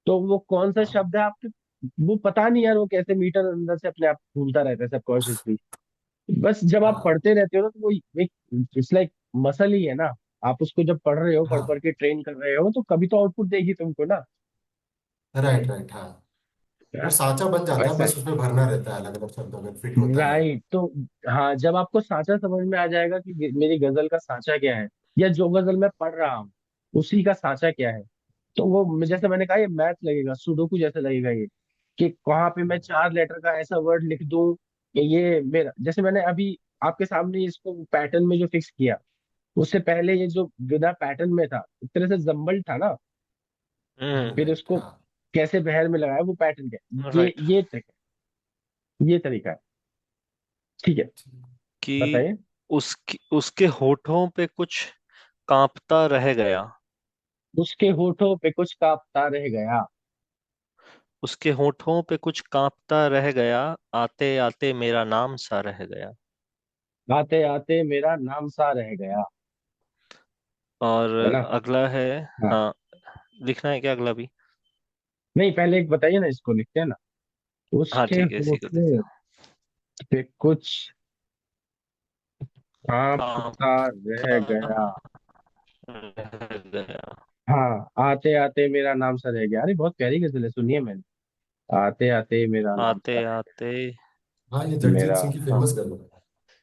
तो वो कौन सा हाँ शब्द है आपके, वो पता नहीं यार, वो कैसे मीटर अंदर से अपने आप घूमता रहता है सबकॉन्शियसली। बस जब आप हाँ पढ़ते रहते हो ना, तो वो एक, इट्स लाइक मसल ही है ना। आप उसको जब पढ़ रहे हो, पढ़ पढ़ हाँ। के ट्रेन कर रहे हो, तो कभी तो आउटपुट देगी तुमको ना। राइट राइट हाँ। वो सांचा बन जाता है, वैसा बस उसमें भरना रहता है, अलग अलग शब्दों में फिट होता है। राइट। तो हाँ, जब आपको सांचा समझ में आ जाएगा कि मेरी गजल का सांचा क्या है, या जो गजल मैं पढ़ रहा हूँ उसी का सांचा क्या है, तो वो जैसे मैंने कहा, ये मैथ लगेगा, सुडोकू जैसे लगेगा ये, कि कहाँ पे मैं 4 लेटर का ऐसा वर्ड लिख दूं कि ये मेरा, जैसे मैंने अभी आपके सामने इसको पैटर्न में जो फिक्स किया, उससे पहले ये जो बिना पैटर्न में था, एक तरह से जम्बल था ना, फिर राइट उसको हाँ। कैसे बहर में लगाया, वो पैटर्न क्या है, राइट। ये तरीका है। ठीक है। कि बताइए। उसकी उसके होठों पे कुछ कांपता रह गया। उसके होठों पे कुछ कांपता रह गया। उसके होठों पे कुछ कांपता रह गया। आते आते मेरा नाम सा रह गया। आते आते मेरा नाम सा रह गया। और है ना। अगला है। हाँ। हाँ। लिखना है क्या अगला भी? नहीं, पहले एक बताइए ना, इसको लिखते हैं ना। हाँ उसके ठीक है, इसी को देते होठों पे कुछ हैं। कांपता रह गया। रह गया। हाँ, आते आते मेरा नाम सा रह गया। अरे बहुत प्यारी गजल है, सुनिए मैंने। आते आते मेरा नाम सा आते रह आते। हाँ ये गया जगजीत मेरा। सिंह की हाँ फेमस गर्ल है।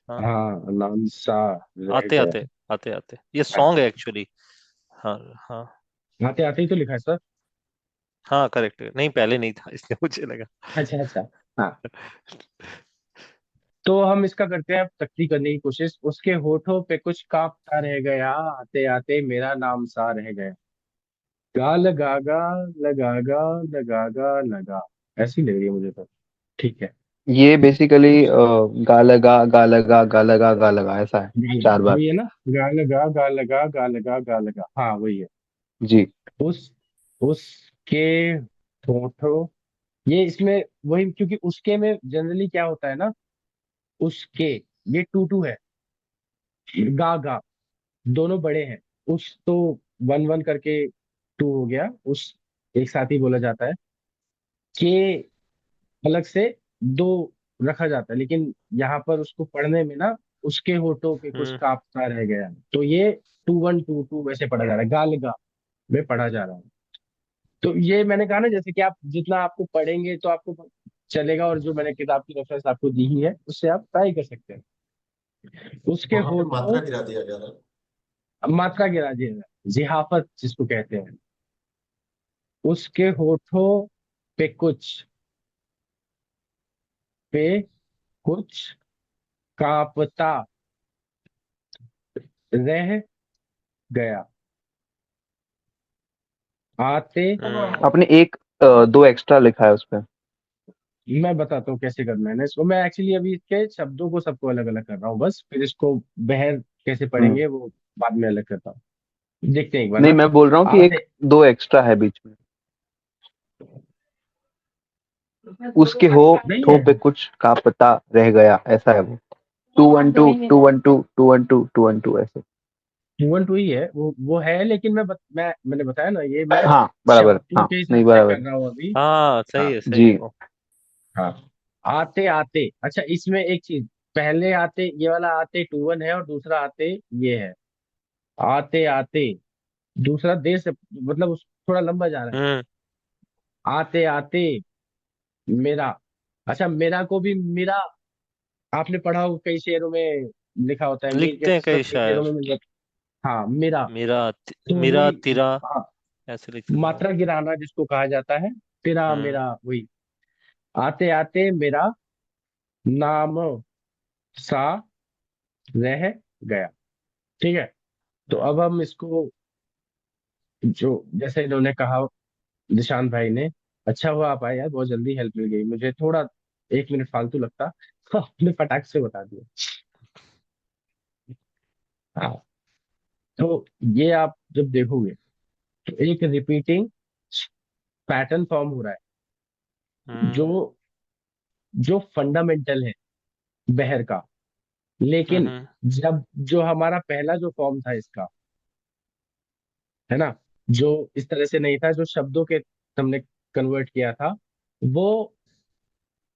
हाँ। हाँ, नाम सा रह आते गया। आते। आते आते ये सॉन्ग आते है एक्चुअली। हाँ हाँ। आते आते ही तो लिखा है सर। हाँ करेक्ट, नहीं पहले नहीं था इसलिए मुझे लगा। अच्छा अच्छा। हाँ, तो हम इसका करते हैं अब तख्ती करने की कोशिश। उसके होठों पे कुछ कांपता रह गया, आते आते मेरा नाम सा रह गया। गा लगागा, लगागा, लगागा लगा, ऐसी लग रही है मुझे तो। ठीक है। ये बेसिकली गा लगा गा लगा गा लगा ऐसा है, गा लगा, 4 बार। वही है ना। गा लगा, गा लगा, गा लगा, गा लगा, हाँ वही है। जी। उस उसके होठों, ये इसमें वही, क्योंकि उसके में जनरली क्या होता है ना, उसके, ये टू टू है। गा दोनों बड़े हैं। उस तो वन वन करके टू हो गया, उस एक साथ ही बोला जाता है। के अलग से दो रखा जाता है, लेकिन यहाँ पर उसको पढ़ने में ना, उसके होठों पे कुछ हम्म कांपता रह गया, तो ये टू वन टू टू वैसे पढ़ा जा रहा है, गाल गा में पढ़ा जा रहा है। तो ये मैंने कहा ना, जैसे कि आप जितना आपको पढ़ेंगे तो आपको चलेगा, और जो मैंने किताब की रेफरेंस आपको दी ही है उससे आप ट्राई कर सकते हैं। उसके वहां पे होठों, मात्रा गिरा दिया गया था। मात्रा गिरा दिया, जिहाफत जिसको कहते हैं। उसके होठों पे कुछ, पे कुछ कांपता रह गया, आते। हम्म आपने एक 2 एक्स्ट्रा लिखा है उस पे। मैं बताता हूँ कैसे करना है ना इसको। मैं एक्चुअली अभी इसके शब्दों को सबको अलग अलग कर रहा हूँ, बस फिर इसको बहर कैसे हम्म। पढ़ेंगे वो बाद में अलग करता हूँ। देखते हैं एक बार नहीं, ना। मैं बोल रहा हूँ कि एक आते, 2 एक्स्ट्रा है बीच में। उसके नहीं होठों है, पे कुछ का पता रह गया, ऐसा है वो। 212 212 212 212 ऐसे। टू वन टू ही है वो है, लेकिन मैंने बताया ना, ये मैं हाँ बराबर, शब्दों हाँ के हिसाब नहीं से बराबर। कर रहा हूँ अभी। हाँ हाँ, सही है जी। वो। हाँ। आते आते, अच्छा इसमें एक चीज, पहले आते ये वाला आते टू वन है, और दूसरा आते ये है। आते आते, दूसरा देर से, मतलब थोड़ा लंबा जा रहा है। हम्म आते आते मेरा, अच्छा मेरा को भी मेरा, आपने पढ़ा हो कई शेरों में लिखा होता है, मीर के लिखते हैं सब कई कई शेरों शायर। में मिल जाता। हाँ मेरा, तो मेरा वही। तिरा हाँ, ऐसे लिखते थे वो। मात्रा गिराना जिसको कहा जाता है, तेरा हम्म मेरा वही। आते आते मेरा नाम सा रह गया। ठीक है। तो अब हम्म हम इसको, जो जैसे इन्होंने कहा निशांत भाई ने, अच्छा हुआ आप आए यार, बहुत जल्दी हेल्प मिल गई मुझे, थोड़ा 1 मिनट फालतू लगता तो आपने फटाक से बता दिया। हाँ, तो ये आप जब देखोगे तो एक रिपीटिंग पैटर्न फॉर्म हो रहा है, जो हम्म जो फंडामेंटल है बहर का। लेकिन हम्म जब जो हमारा पहला जो फॉर्म था इसका, है ना, जो इस तरह से नहीं था, जो शब्दों के हमने कन्वर्ट किया था, वो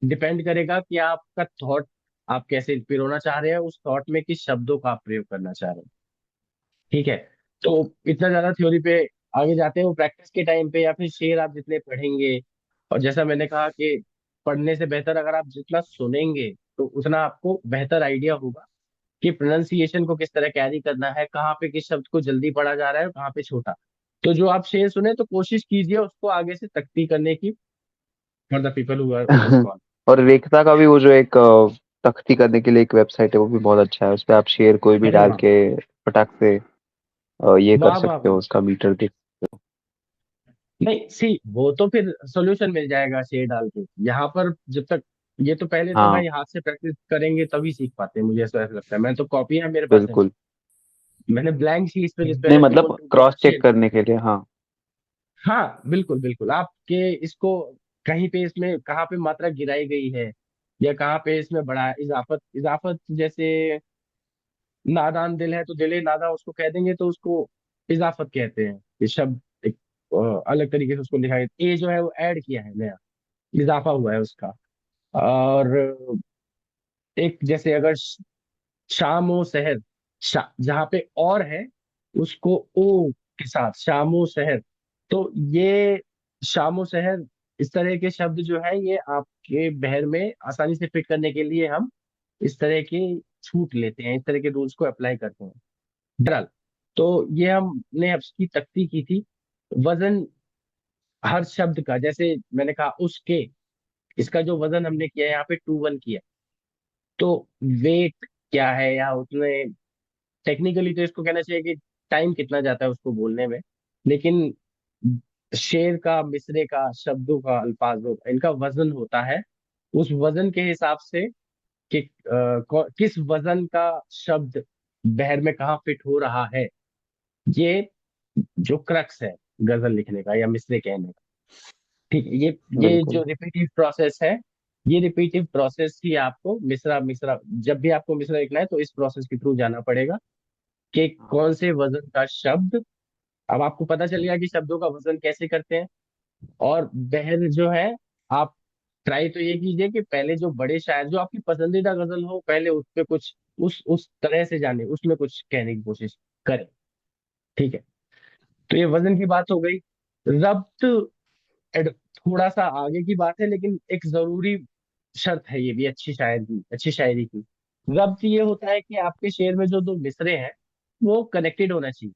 डिपेंड करेगा कि आपका थॉट, आप कैसे पिरोना चाह रहे हैं उस थॉट में, किस शब्दों का आप प्रयोग करना चाह रहे हैं। ठीक है। तो इतना ज्यादा थ्योरी पे आगे जाते हैं, वो प्रैक्टिस के टाइम पे, या फिर शेर आप जितने पढ़ेंगे, और जैसा मैंने कहा कि पढ़ने से बेहतर अगर आप जितना सुनेंगे तो उतना आपको बेहतर आइडिया होगा कि प्रोनाउंसिएशन को किस तरह कैरी करना है, कहाँ पे किस शब्द को जल्दी पढ़ा जा रहा है और कहाँ पे छोटा। तो जो आप शेर सुने तो कोशिश कीजिए उसको आगे से तख्ती करने की, for the people who are on this call. और रेखता का भी वो जो एक तख्ती करने के लिए एक वेबसाइट है, वो भी बहुत अच्छा है। उस पे आप शेयर कोई भी अरे डाल वाह, के फटाक से ये कर वाह वाह सकते वाह। हो, उसका मीटर देख। नहीं सी, वो तो फिर सोल्यूशन मिल जाएगा शेर डाल के, यहाँ पर जब तक, ये तो पहले तो हाँ भाई हाथ से प्रैक्टिस करेंगे तभी सीख पाते हैं, मुझे ऐसा लगता है। मैं तो कॉपियां मेरे पास है, बिल्कुल। मैंने ब्लैंक शीट पे जिस नहीं पहले टू वन मतलब टू के क्रॉस चेक शेर। करने के लिए, हाँ। हाँ बिल्कुल बिल्कुल, आपके इसको कहीं पे इसमें कहाँ पे मात्रा गिराई गई है, या कहाँ पे इसमें बड़ा इजाफत इजाफत, जैसे नादान दिल है तो दिले नादा उसको कह देंगे तो उसको इजाफत कहते हैं। ये शब्द एक अलग तरीके से उसको लिखा है, ए जो है वो ऐड किया है नया, इजाफा हुआ है उसका। और एक जैसे अगर शामो शहर, जहाँ पे और है उसको ओ के साथ शामो शहर, तो ये शामो शहर, इस तरह के शब्द जो है ये आपके बहर में आसानी से फिट करने के लिए हम इस तरह के छूट लेते हैं, इस तरह के रूल्स को अप्लाई करते हैं। बहरहाल, तो ये हमने अब इसकी तख्ती की थी। वजन हर शब्द का, जैसे मैंने कहा उसके, इसका जो वजन हमने किया है यहाँ पे टू वन किया, तो वेट क्या है, या उसने टेक्निकली तो इसको कहना चाहिए कि टाइम कितना जाता है उसको बोलने में, लेकिन शेर का, मिसरे का, शब्दों का, अल्फाजों का, इनका वजन होता है। उस वजन के हिसाब से कि किस वजन का शब्द बहर में कहाँ फिट हो रहा है, ये जो क्रक्स है गजल लिखने का या मिसरे कहने का। ठीक है, ये जो बिल्कुल। रिपीटिव प्रोसेस है, ये रिपीटिव प्रोसेस ही आपको मिसरा मिसरा, जब भी आपको मिसरा लिखना है तो इस प्रोसेस के थ्रू जाना पड़ेगा कि कौन से वजन का शब्द। अब आपको पता चल गया कि शब्दों का वजन कैसे करते हैं। और बहर जो है, आप ट्राई तो ये कीजिए कि पहले जो बड़े शायर, जो आपकी पसंदीदा गजल हो, पहले उस पे कुछ उस तरह से जाने, उसमें कुछ कहने की कोशिश करें। ठीक है, तो ये वजन की बात हो गई। रब्त थोड़ा सा आगे की बात है, लेकिन एक जरूरी शर्त है ये भी अच्छी शायरी की। रब्त ये होता है कि आपके शेर में जो दो मिसरे हैं वो कनेक्टेड होना चाहिए।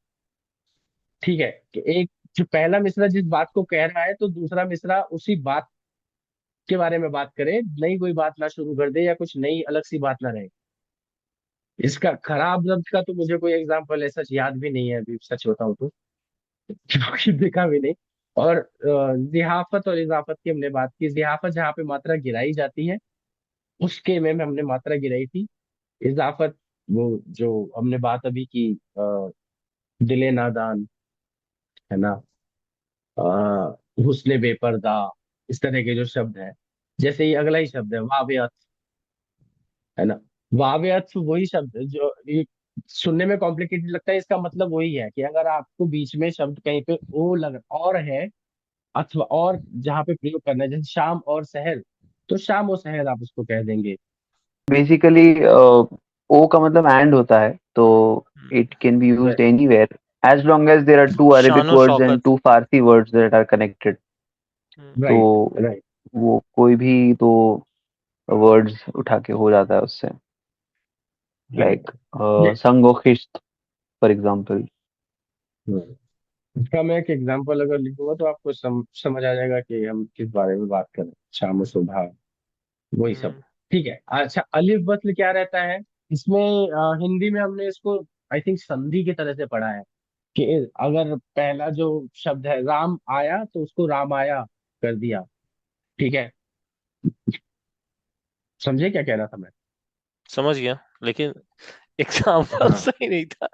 ठीक है, कि एक जो पहला मिसरा जिस बात को कह रहा है, तो दूसरा मिसरा उसी बात के बारे में बात करे, नई कोई बात ना शुरू कर दे या कुछ नई अलग सी बात ना रहे। इसका खराब रब्त का तो मुझे कोई एग्जांपल ऐसा याद भी नहीं है अभी, सच बताऊं तो, क्योंकि देखा भी नहीं। और जिहाफत और इजाफत की हमने बात की। जिहाफत जहाँ पे मात्रा गिराई जाती है, उसके में हमने मात्रा गिराई थी। इजाफत वो जो हमने बात अभी की, दिले नादान, है ना, हुस्ने बेपर्दा, इस तरह के जो शब्द है। जैसे ये अगला ही शब्द है वावियत, है ना। वावियत वही शब्द है जो ये सुनने में कॉम्प्लिकेटेड लगता है, इसका मतलब वही है कि अगर आपको बीच में शब्द कहीं पे ओ लग और है, अथवा और जहाँ पे प्रयोग करना है, जैसे शाम और शहर, तो शाम और शहर आप उसको कह देंगे। बेसिकली ओ का मतलब एंड होता है, तो it can be used anywhere as long as there are two Arabic शानो words and Shaukat. two Farsi words that are connected. तो राइट, राइट, वो कोई भी दो वर्ड्स उठा के हो जाता है उससे, राइट। लाइक संगोखिस्त फॉर एग्जांपल। इसका मैं एक एग्जांपल अगर लिखूंगा तो आपको समझ आ जाएगा कि हम किस बारे में बात कर रहे हैं। शाम सुबह, वही सब। ठीक है, अच्छा, अलिफ वस्ल क्या रहता है इसमें? हिंदी में हमने इसको आई थिंक संधि की तरह से पढ़ा है कि अगर पहला जो शब्द है राम आया, तो उसको राम आया कर दिया। ठीक है, समझे क्या कह रहा था मैं? समझ गया, लेकिन एग्जाम्पल हाँ, सही नहीं था।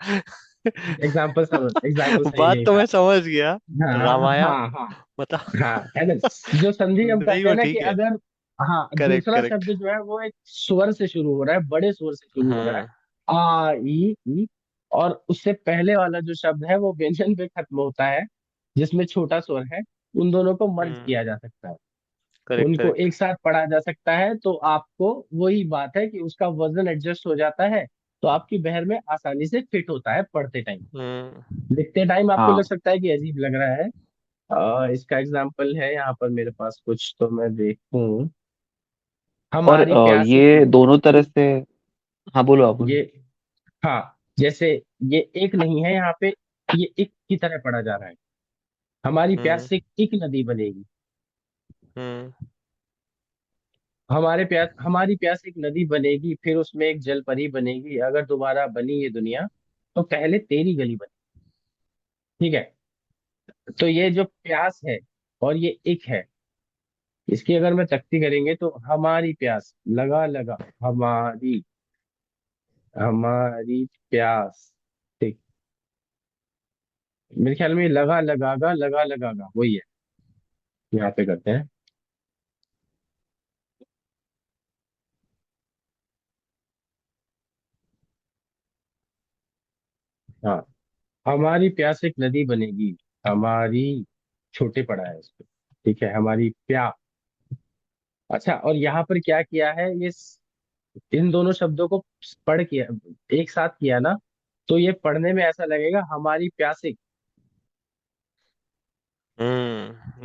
एग्जाम्पल सही बात नहीं तो था। मैं समझ गया। हाँ, रामाया, हाँ, हाँ, बता। हाँ, है ना। जो संधि हम नहीं करते वो हैं ना कि ठीक है। अगर, हाँ, करेक्ट दूसरा करेक्ट। शब्द जो है वो एक स्वर से शुरू हो रहा है, बड़े स्वर से शुरू हो रहा है, हम्म आ ई, और उससे पहले वाला जो शब्द है वो व्यंजन पे खत्म होता है, जिसमें छोटा स्वर है। उन दोनों को मर्ज हम्म। किया जा सकता है, करेक्ट उनको करेक्ट। एक साथ पढ़ा जा सकता है, तो आपको वही बात है कि उसका वजन एडजस्ट हो जाता है, तो आपकी बहर में आसानी से फिट होता है पढ़ते टाइम। लिखते टाइम आपको लग हाँ, सकता है कि अजीब लग रहा है। इसका एग्जाम्पल है यहाँ पर मेरे पास कुछ, तो मैं देखूं। और हमारी प्यासी ये नदी, दोनों तरह से। हाँ, बोलो आप बोलो। ये, हाँ, जैसे ये एक नहीं है यहाँ पे, ये एक की तरह पढ़ा जा रहा है। हमारी हम्म प्यास से एक नदी बनेगी। हम्म हमारी प्यास एक नदी बनेगी, फिर उसमें एक जल परी बनेगी, अगर दोबारा बनी ये दुनिया तो पहले तेरी गली बनी। ठीक है, तो ये जो प्यास है और ये एक है, इसकी अगर मैं तख्ती करेंगे तो हमारी प्यास, लगा लगा, हमारी हमारी प्यास। ठीक, मेरे ख्याल में लगा लगागा वही है, यहाँ पे करते हैं। हाँ, हमारी प्यास एक नदी बनेगी, हमारी, छोटे पड़ा है इस पे। ठीक है, हमारी प्यास। अच्छा, और यहाँ पर क्या किया है, इन दोनों शब्दों को पढ़ किया, एक साथ किया ना, तो ये पढ़ने में ऐसा लगेगा हमारी प्यासे।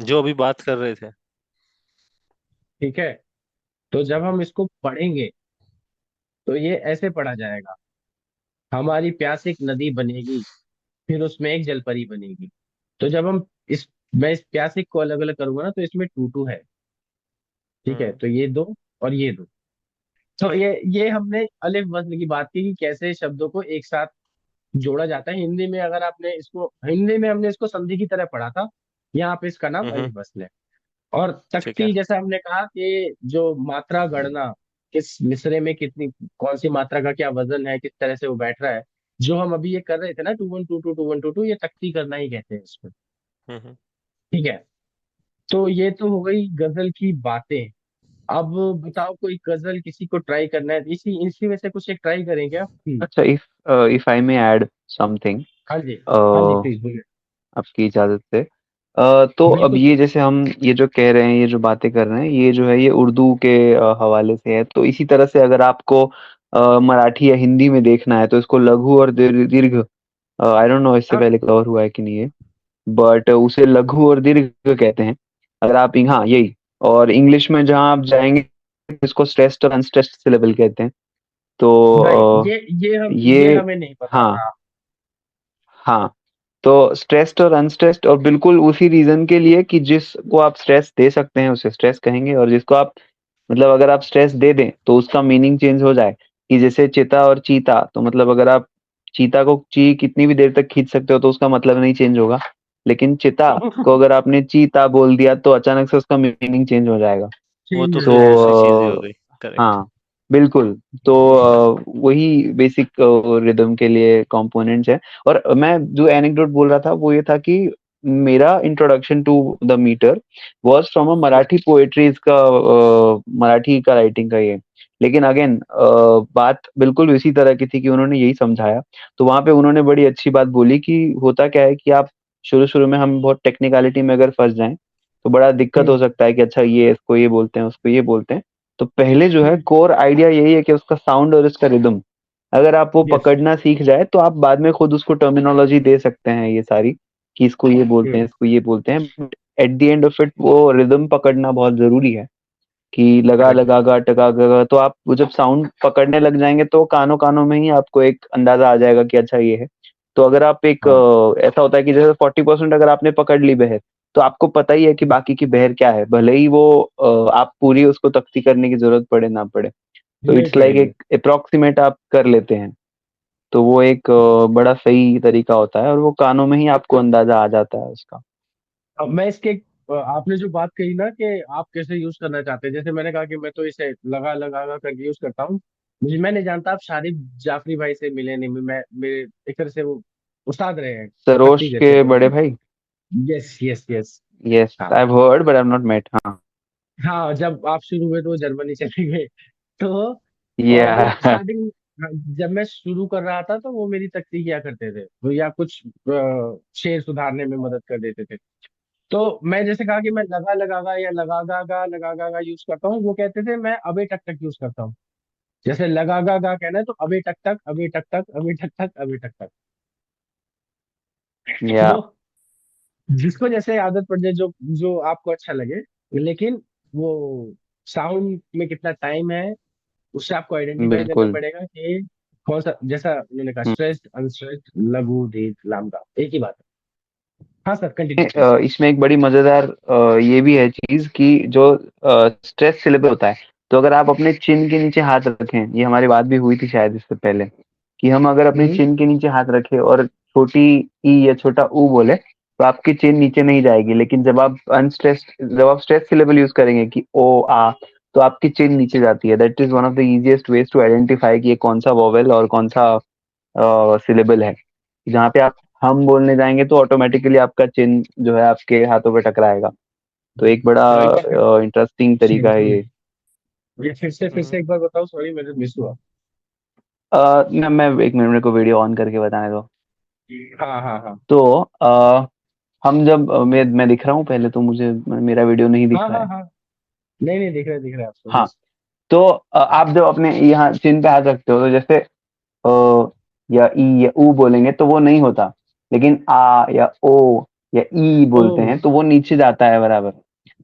जो अभी बात कर रहे थे। ठीक है, तो जब हम इसको पढ़ेंगे तो ये ऐसे पढ़ा जाएगा, हमारी प्यास एक नदी बनेगी, फिर उसमें एक जलपरी बनेगी। तो जब हम इस मैं इस प्यासे को अलग अलग करूंगा ना, तो इसमें टू टू है। ठीक है, हम्म तो ये दो और ये दो। तो ये हमने अलिफ वज़्न की बात की कि कैसे शब्दों को एक साथ जोड़ा जाता है। हिंदी में हमने इसको संधि की तरह पढ़ा था, यहाँ पे इसका नाम हम्म। अलिफ वस्ल है। और ठीक है। तख्ती, जैसा हमने कहा कि जो मात्रा गणना, किस मिसरे में कितनी, कौन सी मात्रा का क्या वजन है, किस तरह से वो बैठ रहा है, जो हम अभी ये कर रहे थे ना, 2122 2122, ये तख्ती करना ही कहते हैं इसको। हम्म। ठीक है। तो ये तो हो गई गजल की बातें। अब बताओ, कोई गजल किसी को ट्राई करना है, इसी इसी में से कुछ एक ट्राई करें क्या? अच्छा, if I may add something, हाँ जी, हाँ जी, प्लीज बोलिए। आपकी इजाजत से। तो अब बिल्कुल। ये जैसे हम ये जो कह रहे हैं, ये जो बातें कर रहे हैं, ये जो है ये उर्दू के हवाले से है। तो इसी तरह से अगर आपको मराठी या हिंदी में देखना है तो इसको लघु और दीर्घ, आई डोंट नो इससे हाँ, पहले कवर हुआ है कि नहीं है, बट उसे लघु और दीर्घ कहते हैं। अगर आप, हाँ यही। और इंग्लिश में जहाँ आप जाएंगे इसको स्ट्रेस्ड और अनस्ट्रेस्ड सिलेबल कहते हैं। तो भाई, अ, ये ये, हमें नहीं पता हाँ था। हाँ, तो स्ट्रेस्ड और अनस्ट्रेस्ड, और बिल्कुल उसी रीजन के लिए कि जिसको आप स्ट्रेस दे सकते हैं उसे स्ट्रेस कहेंगे, और जिसको आप, मतलब अगर आप स्ट्रेस दे दें तो उसका मीनिंग चेंज हो जाए। कि जैसे चिता और चीता, तो मतलब अगर आप चीता को ची कितनी भी देर तक खींच सकते हो तो उसका मतलब नहीं चेंज होगा। लेकिन चिता को अगर आपने चीता बोल दिया तो अचानक से उसका मीनिंग चेंज हो जाएगा। वो चेंज तो हो तो फिर जाएगा। दूसरी चीजें हो गई। करेक्ट। हाँ, बिल्कुल। तो वही बेसिक रिदम के लिए कंपोनेंट्स है। और मैं जो एनेक्डोट बोल रहा था वो ये था कि मेरा introduction to the meter was from a Marathi poetries का, मराठी का राइटिंग का ये। लेकिन अगेन बात बिल्कुल इसी तरह की थी कि उन्होंने यही समझाया। तो वहां पे उन्होंने बड़ी अच्छी बात बोली कि होता क्या है कि आप शुरू शुरू में हम बहुत टेक्निकलिटी में अगर फंस जाएं तो बड़ा दिक्कत हो हम्म, सकता है कि अच्छा ये इसको ये बोलते हैं, उसको ये बोलते हैं। तो पहले जो है हम्म, कोर आइडिया यही है कि उसका साउंड और उसका रिदम, अगर आप वो यस। पकड़ना सीख जाए तो आप बाद में खुद उसको टर्मिनोलॉजी दे सकते हैं ये सारी, कि इसको ये बोलते हैं, हम्म, इसको ये बोलते हैं। But at the end of it वो रिदम पकड़ना बहुत जरूरी है। कि लगा करेक्ट। लगा गा टका गा, तो आप वो जब साउंड पकड़ने लग जाएंगे तो कानों कानों में ही आपको एक अंदाजा आ जाएगा कि अच्छा ये है। तो अगर आप एक हाँ, ऐसा होता है कि जैसे 40% अगर आपने पकड़ ली बहर, तो आपको पता ही है कि बाकी की बहर क्या है, भले ही वो आप पूरी उसको तख्ती करने की जरूरत पड़े ना पड़े। तो नहीं इट्स लाइक पड़ेगी। एक अप्रोक्सीमेट आप कर लेते हैं। तो वो एक बड़ा सही तरीका होता है, और वो कानों में ही आपको अंदाजा आ जाता है उसका। अब मैं इसके, आपने जो बात कही ना कि आप कैसे यूज करना चाहते हैं, जैसे मैंने कहा कि मैं तो इसे लगा लगा लगा करके यूज करता हूँ। मैं नहीं जानता आप शारिफ जाफरी भाई से मिले नहीं, मैं मेरे एक तरह से वो उस्ताद रहे हैं, सरोज तख्ती के जैसे तो। बड़े भाई। Yes, yes, yes. यस, हाँ, I have heard but I have not met. हाँ। हाँ, जब आप शुरू हुए तो वो जर्मनी चले गए। तो या वो स्टार्टिंग, जब मैं शुरू कर रहा था तो वो मेरी तख्ती किया करते थे, वो या कुछ शेर सुधारने में मदद कर देते थे। तो मैं जैसे कहा कि मैं लगा लगागा या लगागा यूज करता हूँ, वो कहते थे मैं अबे टक टक यूज करता हूँ। जैसे लगागा गा कहना है तो अबे टक टक, अबे टक टक, अबे टक टक, अबे टक टक। या तो जिसको जैसे आदत पड़ जाए, जो जो आपको अच्छा लगे। लेकिन वो साउंड में कितना टाइम है, उससे आपको आइडेंटिफाई करना बिल्कुल। पड़ेगा कि कौन सा, जैसा उन्होंने कहा, हम्म। स्ट्रेस्ड अनस्ट्रेस्ड, लघु दीर्घ लामका, एक ही बात है। हाँ सर, कंटिन्यू प्लीज। इसमें एक बड़ी मजेदार ये भी है चीज कि जो स्ट्रेस सिलेबस होता है, तो अगर आप अपने चिन के नीचे हाथ रखें, ये हमारी बात भी हुई थी शायद इससे पहले, कि हम अगर अपनी हम्म, चिन के नीचे हाथ रखें और छोटी ई या छोटा ऊ बोले तो आपकी चिन नीचे नहीं जाएगी। लेकिन जब आप स्ट्रेस सिलेबल यूज करेंगे कि ओ आ, तो आपकी चिन नीचे जाती है। That is one of the easiest ways to identify कि ये कौन सा वोवेल और कौन सा सिलेबल है। जहाँ पे आप हम बोलने जाएंगे तो ऑटोमेटिकली आपका चिन जो है आपके हाथों पे टकराएगा। तो एक बड़ा तो एक बार फिर, इंटरेस्टिंग तरीका है ये। ये फिर से एक बार बताओ, सॉरी मेरे मिस हुआ। मैं एक मिनट, मेरे को वीडियो ऑन करके बताने दो। हाँ, हाँ, हाँ, तो हम जब मैं दिख रहा हूँ पहले तो मुझे मेरा वीडियो नहीं दिख हाँ, रहा हाँ, है। हाँ। नहीं, नहीं, दिख रहा है आपको, हाँ। यस। तो आप जब अपने यहाँ चिन पे हाथ रखते हो तो जैसे या ई या ऊ बोलेंगे तो वो नहीं होता। लेकिन आ या ओ या ई ओ, बोलते हैं तो वो नीचे जाता है बराबर।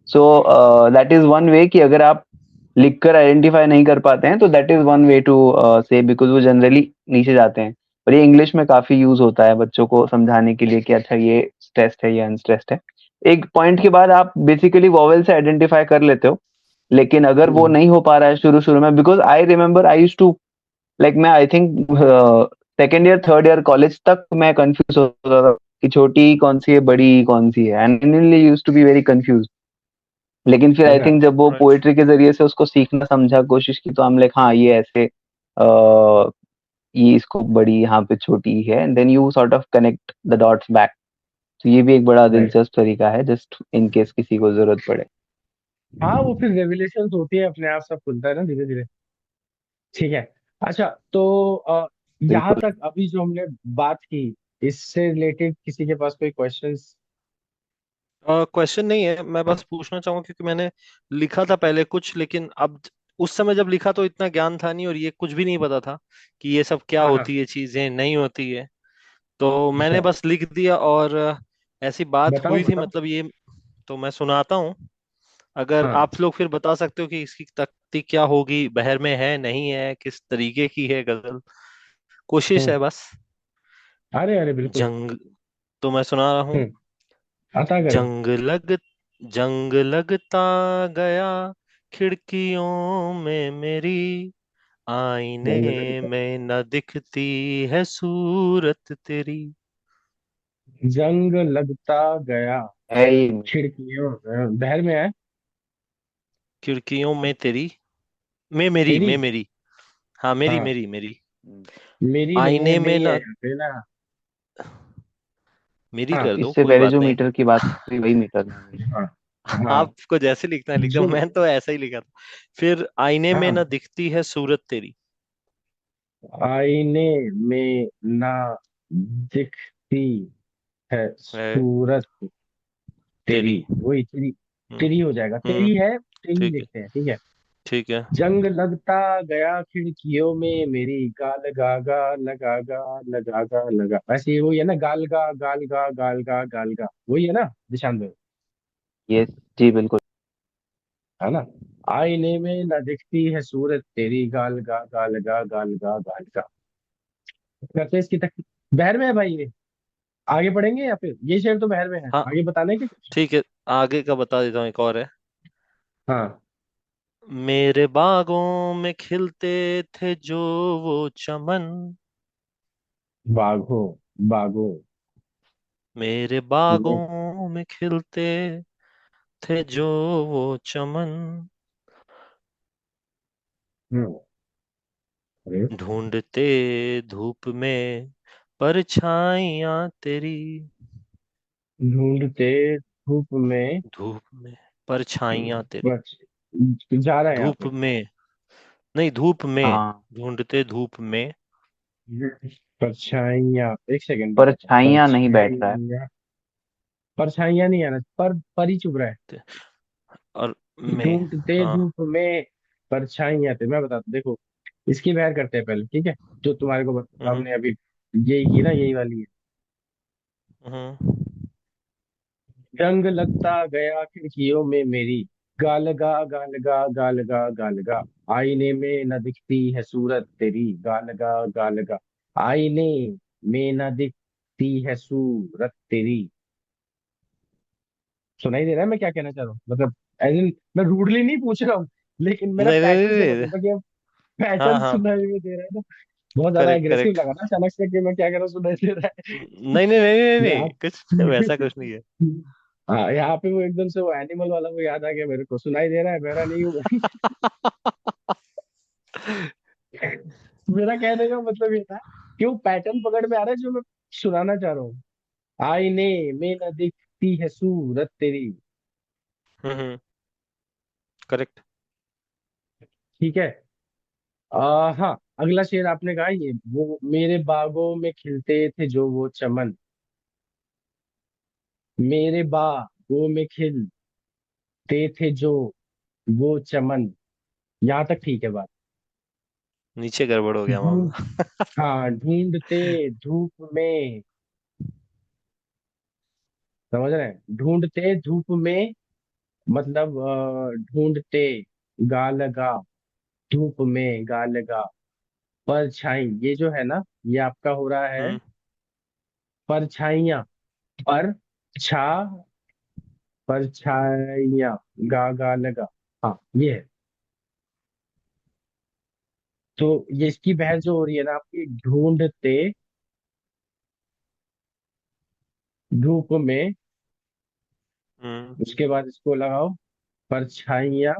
सो दैट इज वन वे कि अगर आप लिखकर आइडेंटिफाई नहीं कर पाते हैं तो that is one way to say, because वो जनरली नीचे जाते हैं। और ये इंग्लिश में काफी यूज होता है बच्चों को समझाने के लिए कि अच्छा ये स्ट्रेस्ड है, ये अनस्ट्रेस्ड है। एक पॉइंट के बाद आप बेसिकली वॉवेल से आइडेंटिफाई कर लेते हो। लेकिन अगर वो नहीं हो पा रहा है शुरू शुरू में, because I remember I use to, like मैं I think second year third year college तक मैं कंफ्यूज होता था कि छोटी कौन सी है बड़ी कौन सी है, and used to be very confuse. लेकिन फिर आई अच्छा। थिंक जब वो अच्छा। पोएट्री के जरिए से उसको सीखना समझा कोशिश की, तो हम लाइक हाँ ये ऐसे ये इसको बड़ी यहाँ पे छोटी है, and then you sort of connect the dots back. तो ये भी एक बड़ा राइट। दिलचस्प तरीका है, जस्ट इन केस किसी को जरूरत पड़े। हाँ, वो फिर रेवलेशन होती है, अपने आप सब खुलता है ना धीरे धीरे। ठीक है। अच्छा, तो यहाँ बिल्कुल। तक अभी जो हमने बात की, इससे रिलेटेड किसी के पास कोई क्वेश्चंस? क्वेश्चन नहीं है, मैं बस पूछना चाहूंगा क्योंकि मैंने लिखा था पहले कुछ, लेकिन अब उस समय जब लिखा तो इतना ज्ञान था नहीं और ये कुछ भी नहीं पता था कि ये सब क्या हाँ हाँ। होती है, चीजें नहीं होती है। तो मैंने अच्छा, बस लिख दिया और ऐसी बात बताओ हुई थी बताओ। मतलब ये। तो मैं सुनाता हूँ, अगर हाँ आप लोग फिर बता सकते हो कि इसकी तख्ती क्या होगी, बहर में है नहीं है, किस तरीके की है गजल। कोशिश हम्म। है बस। अरे अरे, बिल्कुल। जंग, तो मैं सुना रहा हूँ। अता करो। जंग लग जंग लगता गया खिड़कियों में मेरी, आईने जंग लगता में न दिखती है सूरत तेरी। जंग लगता गया है ये। खिड़कियों बहर में है। खिड़कियों में तेरी, में मेरी, तेरी। में मेरी। हाँ मेरी हाँ, मेरी मेरी। मेरी नहीं है, आईने में मेरी है ना, यहाँ पे ना। मेरी हाँ कर दो इससे कोई पहले बात जो नहीं। मीटर की बात हुई वही मीटर है हमेशा। हाँ हाँ। आपको जैसे लिखना है लिख दो, जो मैं तो ऐसा ही लिखा था। फिर आईने में हाँ, ना दिखती है सूरत तेरी। आईने में ना दिखती है है सूरत तेरी। तेरी। वही तेरी। हम्म। तेरी हो जाएगा, हम्म। तेरी है, तेरी ठीक है। लिखते हैं, ठीक है। ठीक है। जंग लगता गया खिड़कियों में मेरी, गाल गागा लगागा लगागा लगा, ऐसे ही वही है ना, गाल गा वही है ना निशान भाई? ये जी बिल्कुल। है ना? आईने में न दिखती है सूरत तेरी, गाल गा। करते हैं इसकी तक। बहर में है भाई ये। आगे पढ़ेंगे या फिर ये शेर तो बहर में है, हाँ आगे बताने के कुछ? ठीक है, आगे का बता देता हूँ, एक और है। हाँ। मेरे बागों में खिलते थे जो वो चमन, बाघो बाघो। मेरे में। बागों में खिलते थे जो वो चमन, हम्म। अरे, ढूंढते धूप में परछाइयां तेरी। ढूंढते धूप में। धूप में परछाइयां तेरी। बस जा रहा है यहाँ धूप पे। में, नहीं धूप में, हाँ, ढूंढते धूप में। परछाइयाँ, एक सेकंड पर रुको, छाइयां नहीं बैठ रहा है। परछाइयाँ। परछाइयाँ नहीं आना, पर ही चुभ रहा है। और में। ढूंढते हाँ। धूप में परछाइयाँ थे, मैं बताता हूँ, देखो। इसकी बहर करते हैं पहले, ठीक है। जो तुम्हारे को हम्म। हमने अभी यही की ना, यही वाली है। हम्म। जंग लगता गया खिड़कियों में मेरी, गाल गा। आईने में न दिखती है सूरत तेरी, गाल गा। आईने में न दिखती है सूरत तेरी। सुनाई दे रहा है मैं क्या कहना चाह रहा हूँ, मतलब एज इन मैं रूडली नहीं पूछ रहा हूँ, लेकिन मेरा नहीं नहीं पैटर्न से नहीं पता नहीं। था कि अब हाँ पैटर्न हाँ। सुनाई में दे रहा है ना। बहुत ज्यादा करेक्ट एग्रेसिव करेक्ट। लगा ना अचानक से कि मैं क्या कह रहा हूँ, सुनाई दे रहा है। नहीं नहीं नहीं नहीं नहीं, यहाँ कुछ वैसा कुछ नहीं है। हाँ, यहाँ पे वो एकदम से वो एनिमल वाला वो याद आ गया मेरे को, सुनाई दे रहा है, बहरा नहीं हूँ। मेरा कहने का मतलब ये था कि वो पैटर्न पकड़ में आ रहा है जो मैं सुनाना चाह रहा हूँ। आईने में न दिखती है सूरत तेरी। हम्म। करेक्ट। ठीक है। हाँ, अगला शेर आपने कहा ये, वो मेरे बागों में खिलते थे जो वो चमन, मेरे बागों में खिलते थे जो वो चमन। यहाँ तक ठीक है बात। नीचे गड़बड़ हो गया ढूंढ मामला। हाँ, ढूंढते धूप में, समझ रहे हैं, ढूंढते धूप में, मतलब ढूंढते, गालगा, धूप में गालगा, परछाई, ये जो है ना, ये आपका हो रहा है हम्म। परछाइयाँ। पर छा परछाइयाँ, गा लगा। हाँ, ये है। तो ये इसकी बहस जो हो रही है ना आपकी, ढूंढते धूप में, हम्म। उसके बाद इसको लगाओ, परछाइयाँ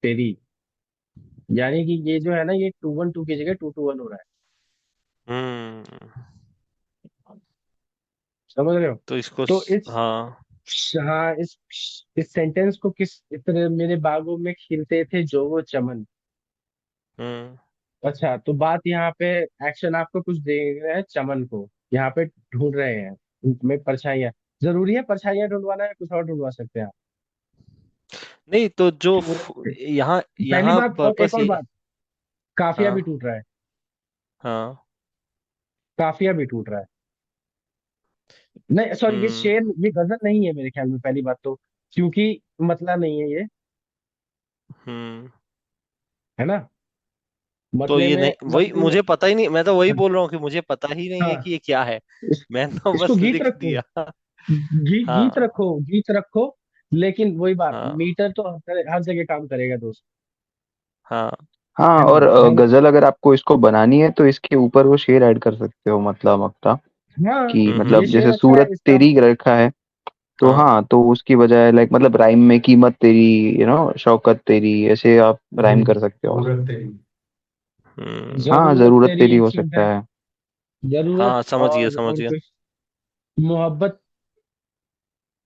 तेरी। यानी कि ये जो है ना, ये 2-1-2 की जगह 2-2-1 हो रहा है। हम्म। समझ रहे हो? तो इसको तो इस, हाँ। हाँ, इस सेंटेंस को किस इतने मेरे बागों में खिलते थे जो वो चमन। हम्म। अच्छा, तो बात यहाँ पे, एक्शन आपको कुछ दे रहा है चमन को, यहाँ पे ढूंढ रहे हैं धूप में परछाइयाँ। जरूरी है परछाइयाँ ढूंढवाना है, कुछ और ढूंढवा सकते हैं आप? नहीं तो जो सूरज, यहाँ पहली यहाँ बात, और एक पर्पस और ये। बात, काफिया भी हाँ। टूट रहा है। हाँ। काफिया भी टूट रहा है। नहीं सॉरी, ये हम्म। शेर, ये गजल नहीं है मेरे ख्याल में, पहली बात तो, क्योंकि मतलब नहीं है ये, हम्म। है ना? तो मतले ये में, नहीं, वही मतले में। मुझे पता ही नहीं, मैं तो वही बोल रहा हूँ कि मुझे पता ही नहीं है हाँ, कि ये क्या है। इस, मैंने तो इसको बस गीत लिख रखो, दिया। गीत हाँ। रखो, गीत रखो। लेकिन वही बात, हाँ। मीटर तो हर जगह काम करेगा दोस्त। हाँ। हाँ, है ना? और पहले, गजल अगर आपको इसको बनानी है तो इसके ऊपर वो शेर ऐड कर सकते हो, मतलब मक्ता, हाँ, कि ये मतलब जैसे शेर अच्छा है सूरत इसका। तेरी रखा है, तो हाँ। हाँ, तो उसकी बजाय लाइक मतलब राइम में कीमत तेरी, शौकत तेरी, ऐसे आप राइम कर सकते हो। मूरत तेरी। हम्म। हाँ, जरूरत जरूरत तेरी तेरी एक हो सूट सकता है, है। जरूरत, हाँ समझ गया, समझ और गया। कुछ, मोहब्बत,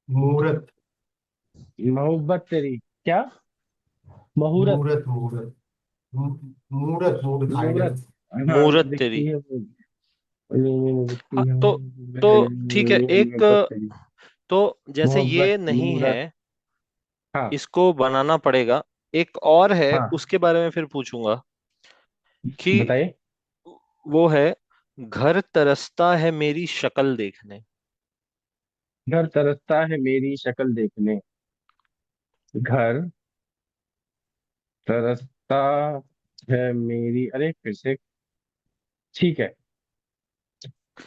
मूरत। मोहब्बत तेरी क्या, मुहूर्त, मूरत मूरत। मूरत मूरत आइडिया। मुहूर्त। हाँ, मूरत दिखती तेरी। है वो, ये हाँ, दिखती है तो ठीक है, एक मोहब्बत तेरी। तो जैसे मोहब्बत, ये नहीं है, मुहूर्त। हाँ, इसको बनाना पड़ेगा। एक और है, हाँ, उसके बारे में फिर पूछूंगा कि बताइए। वो है, घर तरसता है मेरी शक्ल देखने। घर तरसता है मेरी शक्ल देखने। घर तरसता है मेरी, अरे फिर से, ठीक है,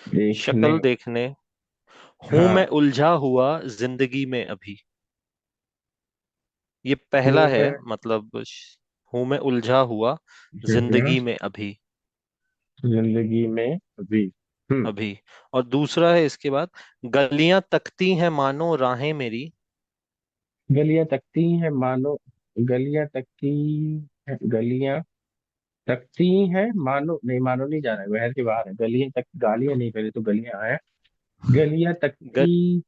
देखने। शक्ल देखने। हूं मैं हाँ, उलझा हुआ जिंदगी में अभी। ये पहला हूँ है, मैं, मतलब हूं मैं उलझा हुआ हाँ, जिंदगी में अभी। जिंदगी में अभी। हम्म। अभी। और दूसरा है इसके बाद, गलियां तकती हैं मानो राहें मेरी। गलियां तकती हैं मानो, गलियां तकती हैं, गलियां तकती हैं मानो, नहीं मानो नहीं जा रहा है, बहर के बाहर है। गलियां तक, गालियां नहीं, पहले तो गलियां आया। गलियां ग, तकती,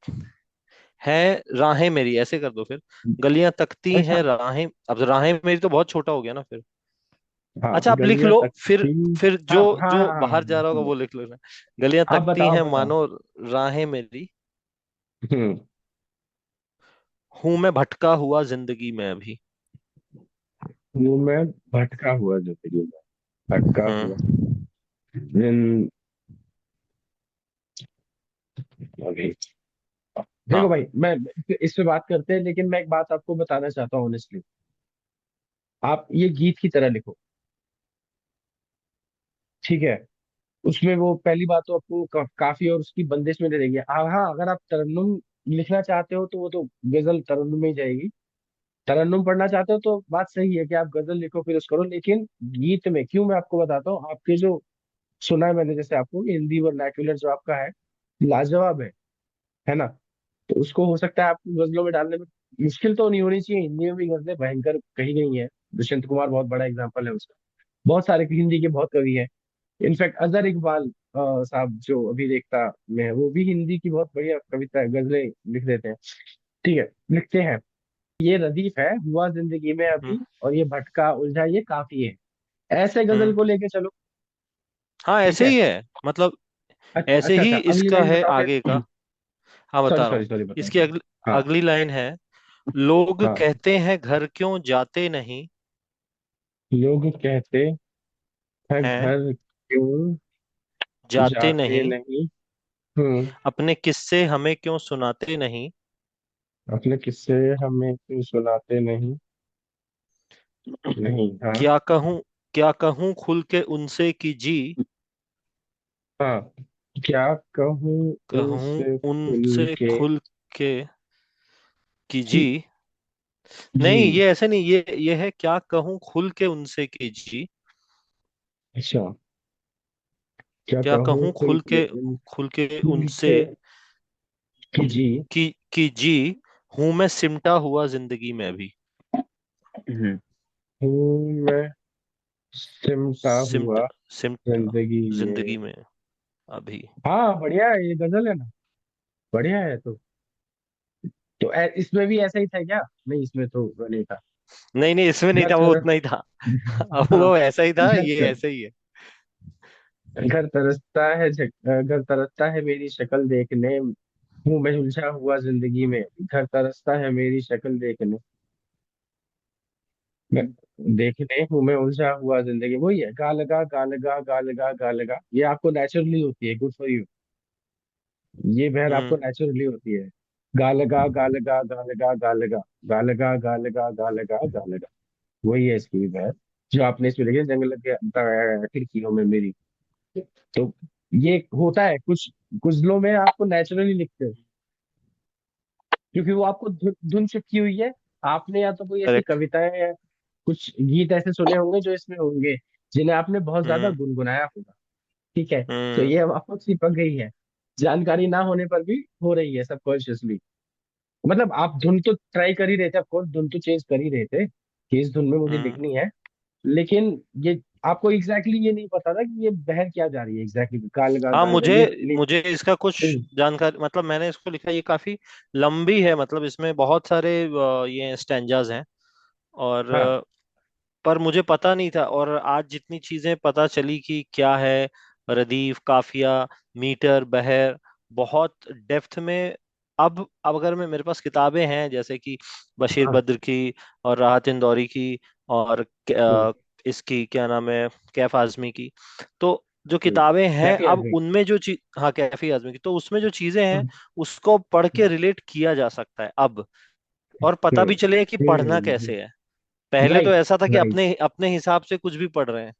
है राहें मेरी, ऐसे कर दो फिर। गलियां तकती अच्छा, हैं राहें, अब राहें मेरी तो बहुत छोटा हो गया ना फिर। हाँ, अच्छा आप लिख गलियां लो फिर। तकती। फिर हाँ, जो हाँ, जो हाँ, हाँ, बाहर जा रहा होगा हाँ। वो लिख लेना। गलियां आप तकती बताओ, हैं बताओ। मानो राहें मेरी। हम्म। हूं मैं भटका हुआ जिंदगी में अभी। वो मैं भटका हुआ, जिंदगी में भटका हुआ, हम्म। जिंदगी, देखो हाँ। भाई, मैं, इस पे बात करते हैं, लेकिन मैं एक बात आपको बताना चाहता हूँ ऑनेस्टली। आप ये गीत की तरह लिखो, ठीक है? उसमें वो पहली बात तो आपको काफी और उसकी बंदिश में नहीं रहेगी। हाँ, हाँ, अगर आप तरन्नुम लिखना चाहते हो तो वो तो गजल तरन्नुम में ही जाएगी। तरन्नुम पढ़ना चाहते हो तो बात सही है कि आप गजल लिखो फिर उसको करो, लेकिन गीत में क्यों, मैं आपको बताता हूँ। आपके जो सुना है मैंने, जैसे आपको हिंदी वर्नाक्युलर जो आपका है, लाजवाब है ना? तो उसको हो सकता है आपको गजलों में डालने में मुश्किल तो नहीं होनी चाहिए। हिंदी में भी गजलें भयंकर कही गई हैं। दुष्यंत कुमार बहुत बड़ा एग्जाम्पल है उसका। बहुत सारे हिंदी के बहुत कवि हैं। इनफैक्ट अजहर इकबाल साहब जो अभी देखता में है, वो भी हिंदी की बहुत बढ़िया कविता गजलें लिख देते हैं। ठीक है, लिखते हैं। ये रदीफ है, हुआ जिंदगी में हम्म। अभी, और ये भटका उलझा, ये काफी है। ऐसे गजल हम्म। को लेके चलो। हाँ ठीक ऐसे है। ही है, मतलब अच्छा, ऐसे अच्छा, ही अच्छा, अगली इसका लाइन है बताओ आगे फिर। का। हाँ सॉरी, बता रहा सॉरी, हूँ। सॉरी, बताओ। इसकी अगली हाँ, अगली लाइन है, लोग हाँ। कहते हैं घर क्यों जाते नहीं लोग कहते हैं हैं, घर क्यों जाते जाते नहीं, नहीं। हम्म। अपने किस्से हमें क्यों सुनाते नहीं। अपने किस्से हमें क्यों सुनाते नहीं। नहीं, हाँ, क्या कहूँ, क्या कहूँ खुल के उनसे कि जी, हाँ। क्या कहूँ कहूँ उनसे खुल उनसे के, खुल के कि जी। कि नहीं जी। ये ऐसे नहीं, ये है, क्या कहूँ खुल के उनसे कि जी। अच्छा, क्या क्या कहूँ कहूँ खुल के, खुल के खुल उनसे के जी। जी हूं मैं सिमटा हुआ जिंदगी में भी। हम्म, हूँ मैं सिमटा सिमटा हुआ सिमटा जिंदगी में। जिंदगी में अभी। हाँ बढ़िया है, ये गजल है ना, बढ़िया है। तो इसमें भी ऐसा ही था क्या? नहीं, इसमें तो वो नहीं था। नहीं नहीं, इसमें नहीं घर था, वो तरस उतना ही था। अब हाँ, वो ऐसा ही था, घर ये तर, ऐसे ही है। घर तरसता है घर तरसता है मेरी शक्ल देखने, हूँ मैं उलझा हुआ जिंदगी में। घर तरसता है मेरी शक्ल देखने, मैं देखने हूँ मैं उलझा हुआ जिंदगी। वही है, गा लगा गा लगा गा लगा गा लगा, ये आपको नेचुरली होती है, गुड फॉर यू। ये बहर आपको हम्म नेचुरली होती है। गा लगा गा लगा गा लगा गा लगा, गा लगा गा लगा गा लगा गा लगा। वही है इसकी भी बहर, जो आपने इसमें लिखी है, जंग लग गया खिड़कियों में मेरी। तो ये होता है कुछ गुजलों में, आपको नेचुरली लिखते हो, क्योंकि वो आपको धुन चिपकी हुई है। आपने या तो कोई ऐसी करेक्ट। कविताएं या कुछ गीत ऐसे सुने होंगे जो इसमें होंगे, जिन्हें आपने बहुत ज्यादा हम्म गुनगुनाया होगा। ठीक है, तो हम्म ये अब आपको चिपक गई है, जानकारी ना होने पर भी हो रही है सबकॉन्शियसली। मतलब आप धुन तो ट्राई कर ही रहे थे, ऑफकोर्स धुन तो चेंज कर ही रहे थे कि इस धुन में मुझे हम्म लिखनी है, लेकिन ये आपको एग्जैक्टली ये नहीं पता था कि ये बहर क्या जा रही है एग्जैक्टली, गाल गा हाँ, गाल गा ये मुझे इसका कुछ हम्म, जानकारी, मतलब मैंने इसको लिखा, ये काफी लंबी है, मतलब इसमें बहुत सारे ये स्टैंजाज हैं। और हाँ पर मुझे पता नहीं था, और आज जितनी चीजें पता चली कि क्या है रदीफ, काफिया, मीटर, बहर, बहुत डेप्थ में। अब अगर मैं, मेरे पास किताबें हैं जैसे कि बशीर हाँ बद्र की और राहत इंदौरी की और हम्म, इसकी क्या नाम है, कैफ आजमी की। तो जो हम्म, किताबें हैं, कैफी अब आजमी। उनमें जो चीज, हाँ कैफी आजमी की, तो उसमें जो चीजें हैं हम्म, उसको पढ़ के हम्म, रिलेट किया जा सकता है अब, और पता भी चलेगा कि पढ़ना कैसे है। पहले तो राइट ऐसा था कि राइट। अपने अपने हिसाब से कुछ भी पढ़ रहे हैं।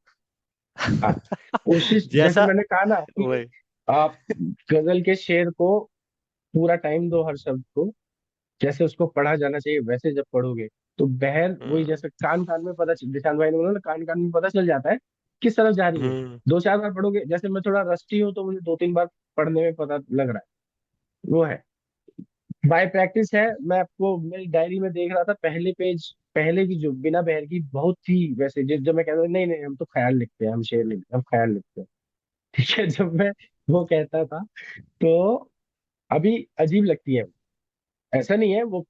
हाँ, कोशिश जैसे जैसा, मैंने कहा ना कि वही। आप गजल के शेर को पूरा टाइम दो, हर शब्द को जैसे उसको पढ़ा जाना चाहिए वैसे जब पढ़ोगे, तो बहर वही, हम्म जैसे कान कान में पता निशान भाई ने बोला ना, कान कान में पता चल जाता है किस तरफ जा रही है। हम्म दो चार बार पढ़ोगे, जैसे मैं थोड़ा रस्टी हूँ तो मुझे दो तीन बार पढ़ने में पता लग रहा है, वो है बाय प्रैक्टिस है। मैं आपको मेरी डायरी में देख रहा था, पहले पेज, पहले की जो बिना बहर की बहुत थी, वैसे जब मैं कहता था नहीं नहीं हम तो ख्याल लिखते हैं, हम शेर नहीं लिखते, हम ख्याल लिखते हैं। ठीक है, जब मैं वो कहता था तो अभी अजीब लगती है। ऐसा नहीं है, वो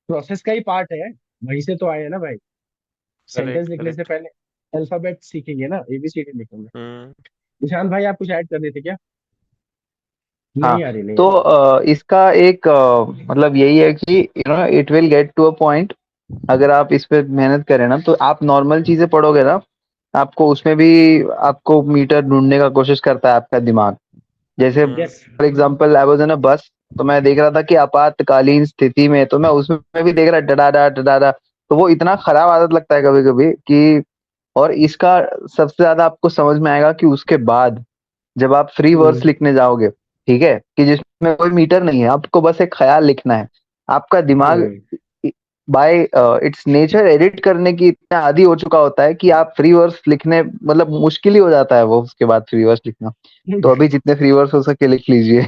प्रोसेस का ही पार्ट है, वहीं से तो आए हैं ना भाई। सेंटेंस करेक्ट लिखने से करेक्ट। पहले अल्फाबेट सीखेंगे ना, एबीसीडी लिखेंगे। हम्म निशान भाई आप कुछ ऐड कर रहे थे क्या? हाँ। नहीं आ रही, नहीं आ तो रही। इसका एक मतलब यही है कि it will get to a point. अगर आप इस पे मेहनत करें ना, तो आप नॉर्मल चीजें पढ़ोगे ना, आपको उसमें भी आपको मीटर ढूंढने का कोशिश करता है आपका दिमाग। जैसे hmm yes. For example I was in a bus, तो मैं देख रहा था कि आपातकालीन स्थिति में, तो मैं उसमें भी देख रहा डडाडा डडाडा। तो वो इतना खराब आदत लगता है कभी कभी कि, और इसका सबसे ज्यादा आपको समझ में आएगा कि उसके बाद जब आप फ्री वर्स हम्म, लिखने जाओगे, ठीक है, कि जिसमें कोई मीटर नहीं है, आपको बस एक ख्याल लिखना है। आपका दिमाग हम्म, बाय इट्स नेचर एडिट करने की इतना आदी हो चुका होता है कि आप फ्री वर्स लिखने, मतलब मुश्किल ही हो जाता है वो उसके बाद फ्री वर्स लिखना। तो अभी जितने फ्री वर्स हो सके लिख लीजिए।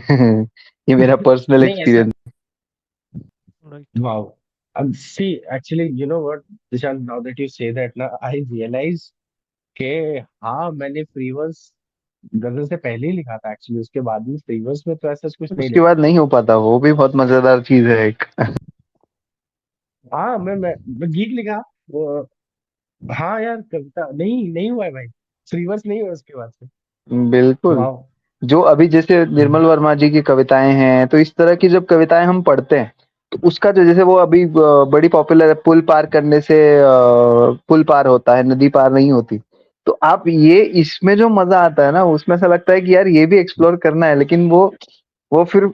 ये मेरा पर्सनल नहीं ऐसा, एक्सपीरियंस। राइट। वाओ। अब सी एक्चुअली यू नो व्हाट निशान, now that you say that ना, आई रियलाइज के हाँ मैंने फ्रीवर्स गजल से पहले ही लिखा था एक्चुअली, उसके बाद में फ्रीवर्स में तो ऐसा कुछ नहीं उसके लिखा। बाद नहीं हो पाता, वो भी बहुत मजेदार चीज है एक। हाँ मैं गीत लिखा वो। हाँ यार, कविता नहीं नहीं हुआ है भाई, फ्रीवर्स नहीं हुआ उसके बाद से। बिल्कुल। वाह। जो अभी जैसे निर्मल वर्मा जी की कविताएं हैं, तो इस तरह की जब कविताएं हम पढ़ते हैं, तो उसका जो, जैसे वो अभी बड़ी पॉपुलर है, पुल पार करने से पुल पार होता है, नदी पार नहीं होती। तो आप ये, इसमें जो मजा आता है ना, उसमें ऐसा लगता है कि यार ये भी एक्सप्लोर करना है, लेकिन वो फिर,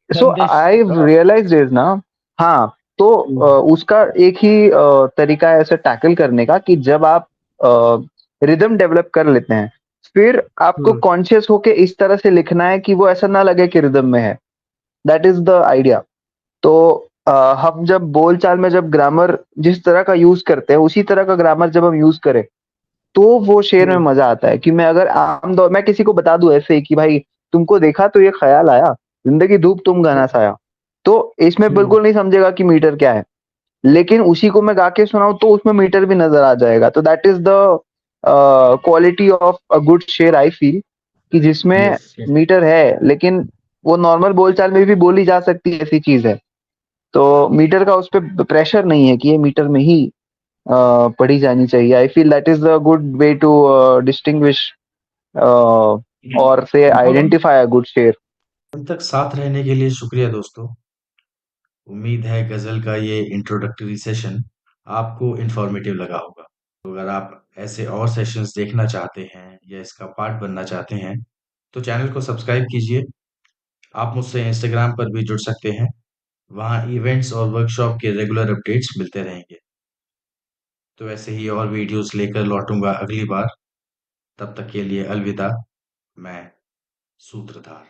सो बंदिश। आई रियलाइज इज ना। हाँ। तो उसका एक ही तरीका है ऐसे टैकल करने का, कि जब आप रिदम डेवलप कर लेते हैं, फिर आपको हम्म, कॉन्शियस होके इस तरह से लिखना है कि वो ऐसा ना लगे कि रिदम में है। That is the idea. तो हम जब बोलचाल में जब ग्रामर जिस तरह का यूज करते हैं, उसी तरह का ग्रामर जब हम यूज करें, तो वो शेर में हम्म, मजा आता है। कि मैं अगर आम दौर मैं किसी को बता दूं ऐसे ही कि भाई तुमको देखा तो ये ख्याल आया, जिंदगी धूप तुम घना साया। तो इसमें हम्म। बिल्कुल नहीं समझेगा कि मीटर क्या है, लेकिन उसी को मैं गा के सुनाऊं तो उसमें मीटर भी नजर आ जाएगा। तो that is the quality of a good शेर आई फील, कि जिसमें यस यस। मीटर है लेकिन वो नॉर्मल बोलचाल में भी बोली जा सकती है, ऐसी चीज है। तो मीटर का उस पर प्रेशर नहीं है कि ये मीटर में ही पढ़ी जानी चाहिए। I feel that is a good way to distinguish और से आइडेंटिफाई अ गुड शेर। अंत तक साथ रहने के लिए शुक्रिया दोस्तों। उम्मीद है गजल का ये इंट्रोडक्टरी सेशन आपको इंफॉर्मेटिव लगा होगा। तो अगर आप ऐसे और सेशंस देखना चाहते हैं या इसका पार्ट बनना चाहते हैं तो चैनल को सब्सक्राइब कीजिए। आप मुझसे इंस्टाग्राम पर भी जुड़ सकते हैं, वहाँ इवेंट्स और वर्कशॉप के रेगुलर अपडेट्स मिलते रहेंगे। तो ऐसे ही और वीडियोस लेकर लौटूंगा अगली बार। तब तक के लिए अलविदा। मैं सूत्रधार।